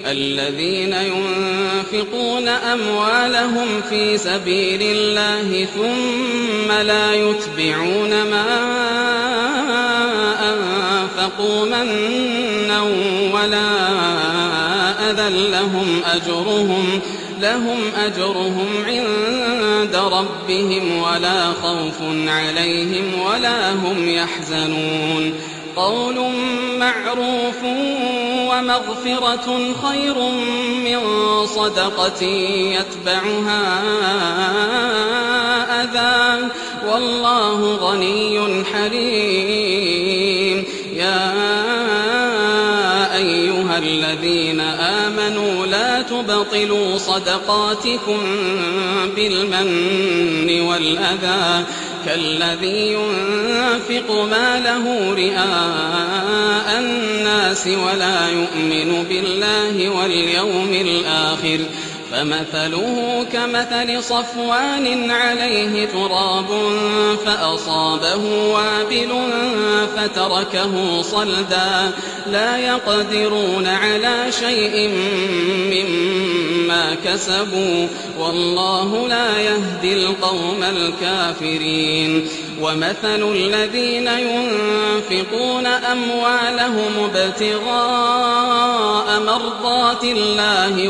الذين ينفقون أموالهم في سبيل الله ثم لا يتبعون ما أنفقوا منا ولا أذى لهم أجرهم عند ربهم ولا خوف عليهم ولا هم يحزنون قول معروف ومغفرة خير من صدقة يتبعها أذى والله غني حليم يا أيها الذين آمنوا لا تبطلوا صدقاتكم بالمن والأذى كالذي ينفق ماله رئاء الناس ولا يؤمن بالله واليوم الآخر فمثله كمثل صفوان عليه تراب فأصابه وابل فتركه صلدا لا يقدرون على شيء مما كسبوا والله لا يهدي القوم الكافرين ومثل الذين ينفقون أموالهم ابتغاء مرضات الله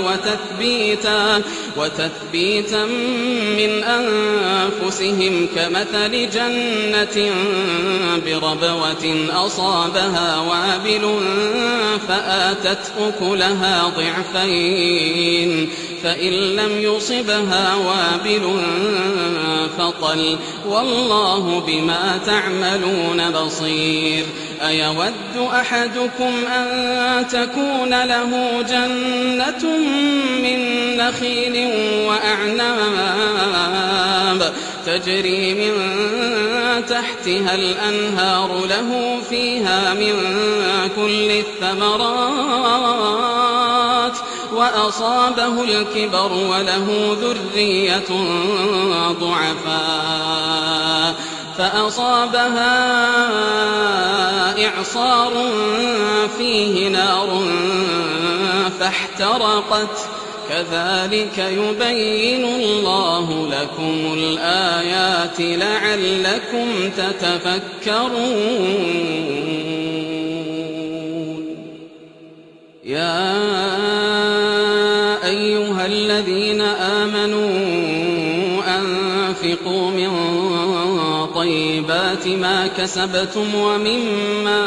وتثبيتا من أنفسهم كمثل جنة بربوة أصابها وابل فآتت أكلها ضعفين فإن لم يصبها وابل فطل والله بما تعملون بصير أيود أحدكم أن تكون له جنة من نخيل وأعناب تجري من تحتها الأنهار له فيها من كل الثمرات وأصابه الكبر وله ذرية ضعفاء فأصابها إعصار فيه نار فاحترقت كذلك يبين الله لكم الآيات لعلكم تتفكرون يا أيها الذين آمنوا أنفقوا من طيبات ما كسبتم ومما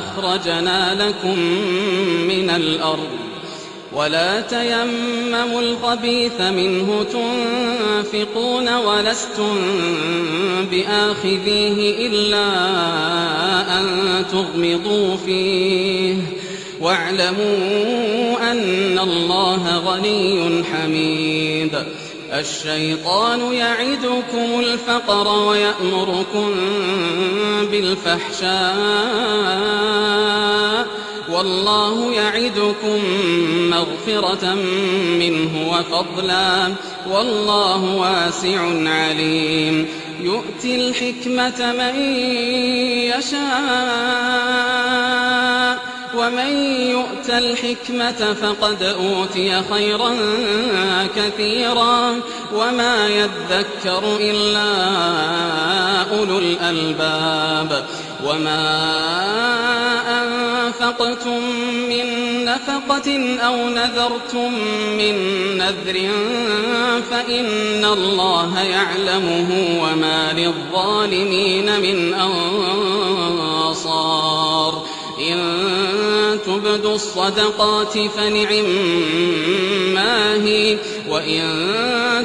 أخرجنا لكم من الأرض ولا تيمموا الخبيث منه تنفقون ولستم بآخذيه إلا أن تغمضوا فيه واعلموا أن الله غني حميد. الشيطان يعدكم الفقر ويأمركم بالفحشاء والله يعدكم مغفرة منه وفضلا والله واسع عليم. يؤتي الحكمة من يشاء ومن يؤت الحكمة فقد أوتي خيرا كثيرا وما يذكر إلا أولو الألباب. وما أنفقتم من نفقة أو نذرتم من نذر فإن الله يعلمه وما للظالمين من أنصار. إن تبدوا الصدقات فنعما هي وإن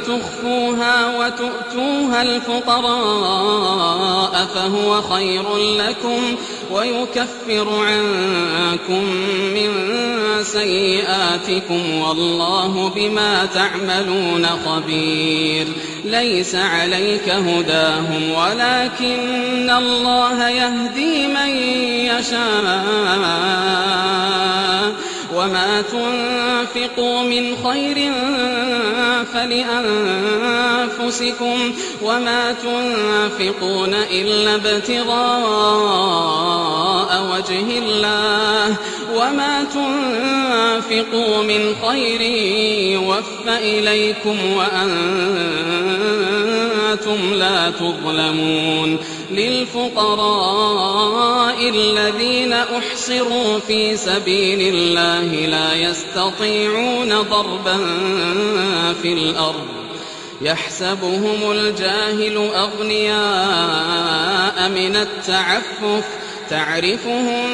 تخفوها وتؤتوها الفقراء فهو خير لكم ويكفر عنكم من سيئاتكم والله بما تعملون خبير. ليس عليك هداهم ولكن الله يهدي من يشاء وما تنفقوا من خير فلأنفسكم وما تنفقون إلا ابتغاء وجه الله وما تنفقوا من خير يوفى إليكم وأنتم لا تظلمون. للفقراء الذين أحصروا في سبيل الله لا يستطيعون ضربا في الأرض يحسبهم الجاهل أغنياء من التعفف تعرفهم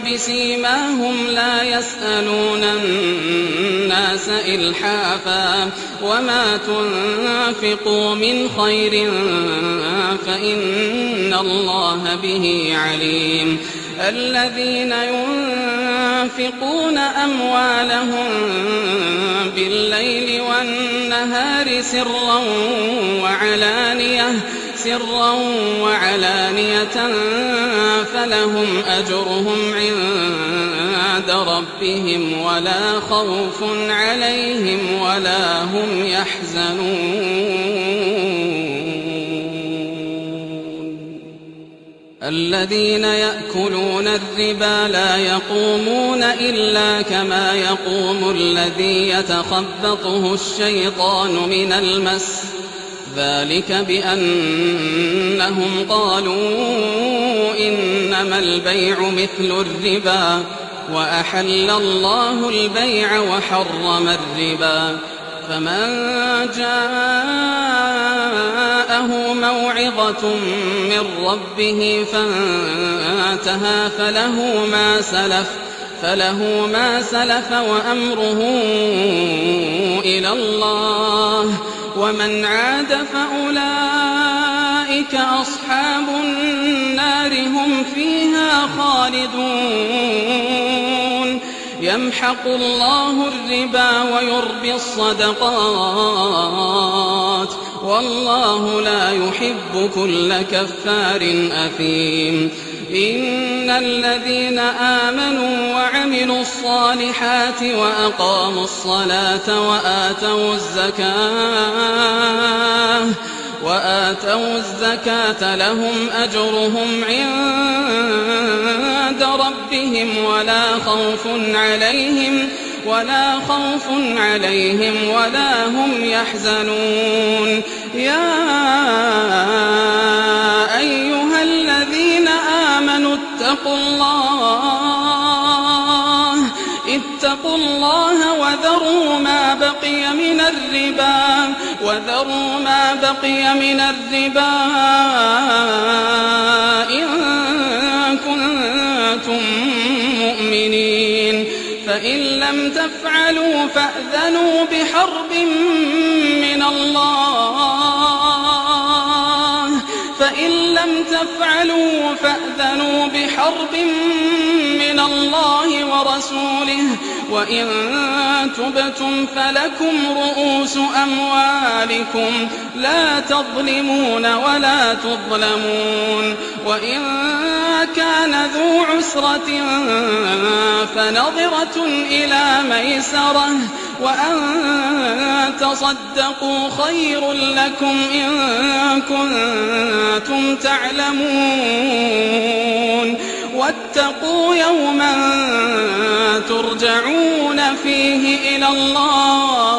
بسيماهم لا يسألون الناس إلحافا وما تنفقوا من خير فإن الله به عليم. الذين ينفقون أموالهم بالليل والنهار سرا وعلانية فلهم أجرهم عند ربهم ولا خوف عليهم ولا هم يحزنون. الذين يأكلون الربا لا يقومون إلا كما يقوم الذي يتخبطه الشيطان من المس ذلك بأنهم قالوا إنما البيع مثل الربا وأحل الله البيع وحرم الربا. فمن جاءه موعظة من ربه فانتهى فله ما سلف وأمره إلى الله ومن عاد فأولئك أصحاب النار هم فيها خالدون. يمحق الله الربا ويربي الصدقات والله لا يحب كل كفار أثيم. إن الذين آمنوا وعملوا الصالحات وأقاموا الصلاة وآتوا الزكاة لهم أجرهم عند ربهم ولا خوف عليهم ولا هم يحزنون. يا أيها الذين آمنوا اتقوا الله وذروا ما بقي من الربا إن كنتم فإن لم تفعلوا فأذنوا بحرب من الله ورسوله وإن تبتم فلكم رؤوس أموالكم لا تظلمون ولا تظلمون وإن كان ذو عسرة فنظرة إلى ميسرة وأن تصدقوا خير لكم إن كنتم تعلمون واتقوا يوما ترجعون فيه إلى الله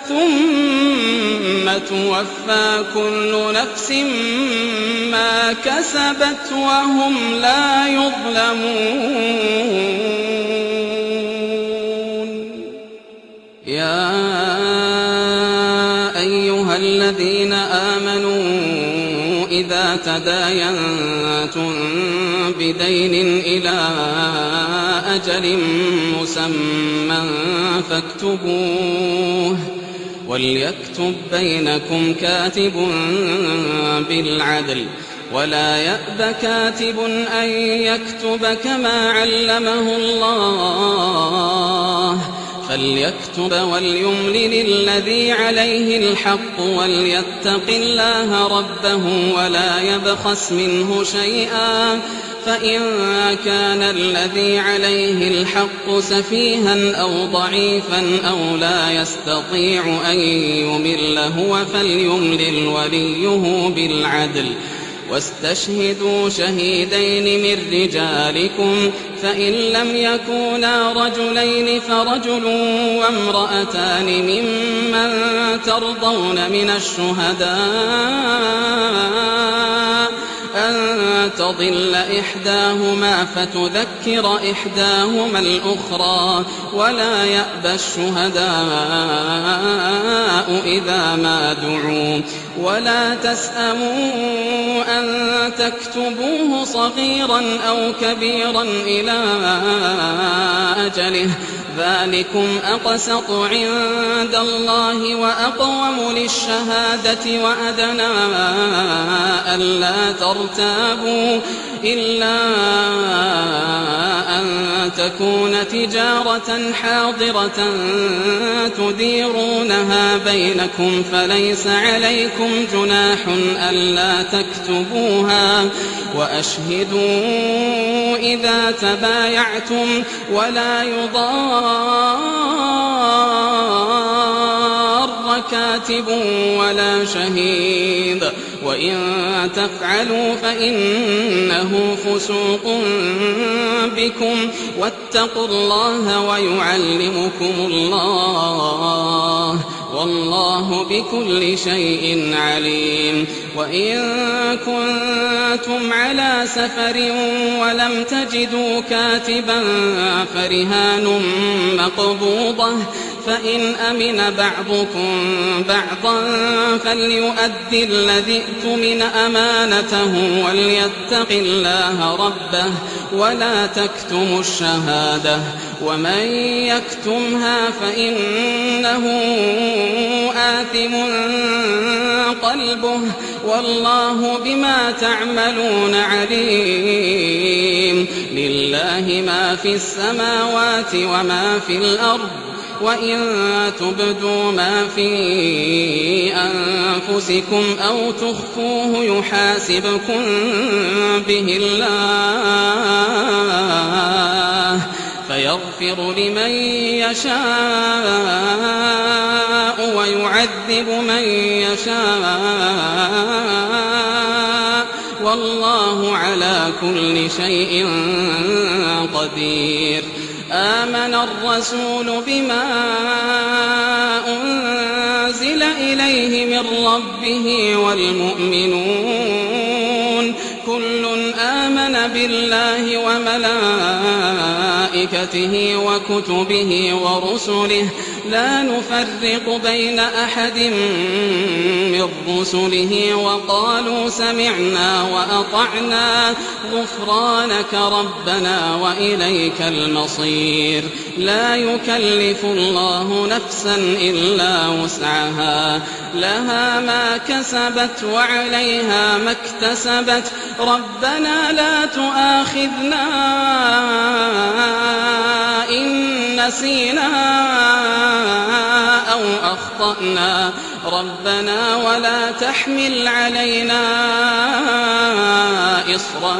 ثم توفى كل نفس ما كسبت وهم لا يظلمون يا أيها الذين آمنوا إذا تداينتم بدين إلى أجل مسمى فاكتبوه وليكتب بينكم كاتب بالعدل ولا يأب كاتب أن يكتب كما علمه الله فليكتب وليملل الذي عليه الحق وليتق الله ربه ولا يبخس منه شيئا فإن كان الذي عليه الحق سفيها أو ضعيفا أو لا يستطيع أن يمل هو فليملل وليه بالعدل واستشهدوا شهيدين من رجالكم فإن لم يكونا رجلين فرجل وامرأتان ممن ترضون من الشهداء أن تضل إحداهما فتذكر إحداهما الأخرى ولا يأبى الشهداء إذا ما دعوا ولا تسأموا أن تكتبوه صغيرا أو كبيرا إلى أجله ذلكم أقسط عند الله وأقوم للشهادة وأدنى ألا ترتابوا إلا أن تكون تجارة حاضرة تديرونها بينكم فليس عليكم جناح ألا تكتبوها وأشهدوا إذا تبايعتم ولا يضار كاتب ولا شهيد وإن تفعلوا فإنه فسوق بكم واتقوا الله ويعلمكم الله والله بكل شيء عليم وإن كنتم على سفر ولم تجدوا كاتبا فرهان مقبوضة فإن أمن بعضكم بعضا فليؤدي الذي اؤتمن أمانته وليتق الله ربه ولا تكتموا الشهادة ومن يكتمها فإنه آثم قلبه والله بما تعملون عليم لله ما في السماوات وما في الأرض وإن تبدوا ما في أنفسكم أو تخفوه يحاسبكم به الله فيغفر لمن يشاء ويعذب من يشاء والله على كل شيء قدير آمن الرسول بما أنزل إليه من ربه والمؤمنون كل آمن بالله وملائكته وكتبه ورسله لا نفرق بين أحد من رسله وقالوا سمعنا وأطعنا غفرانك ربنا وإليك المصير. لا يكلف الله نفسا إلا وسعها لها ما كسبت وعليها ما اكتسبت ربنا لا تؤاخذنا إن نسينا أو أخطأنا ربنا ولا تحمل علينا إصرا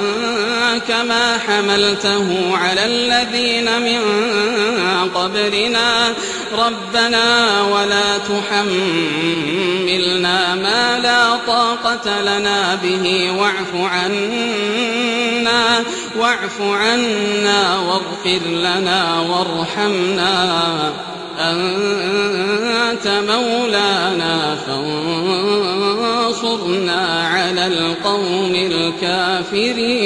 كما حملته على الذين من قبلنا ربنا ولا تحملنا ما لا طاقة لنا به واعف عنا واغفر لنا وارحمنا أنت مولانا فانصرنا على القوم الكافرين.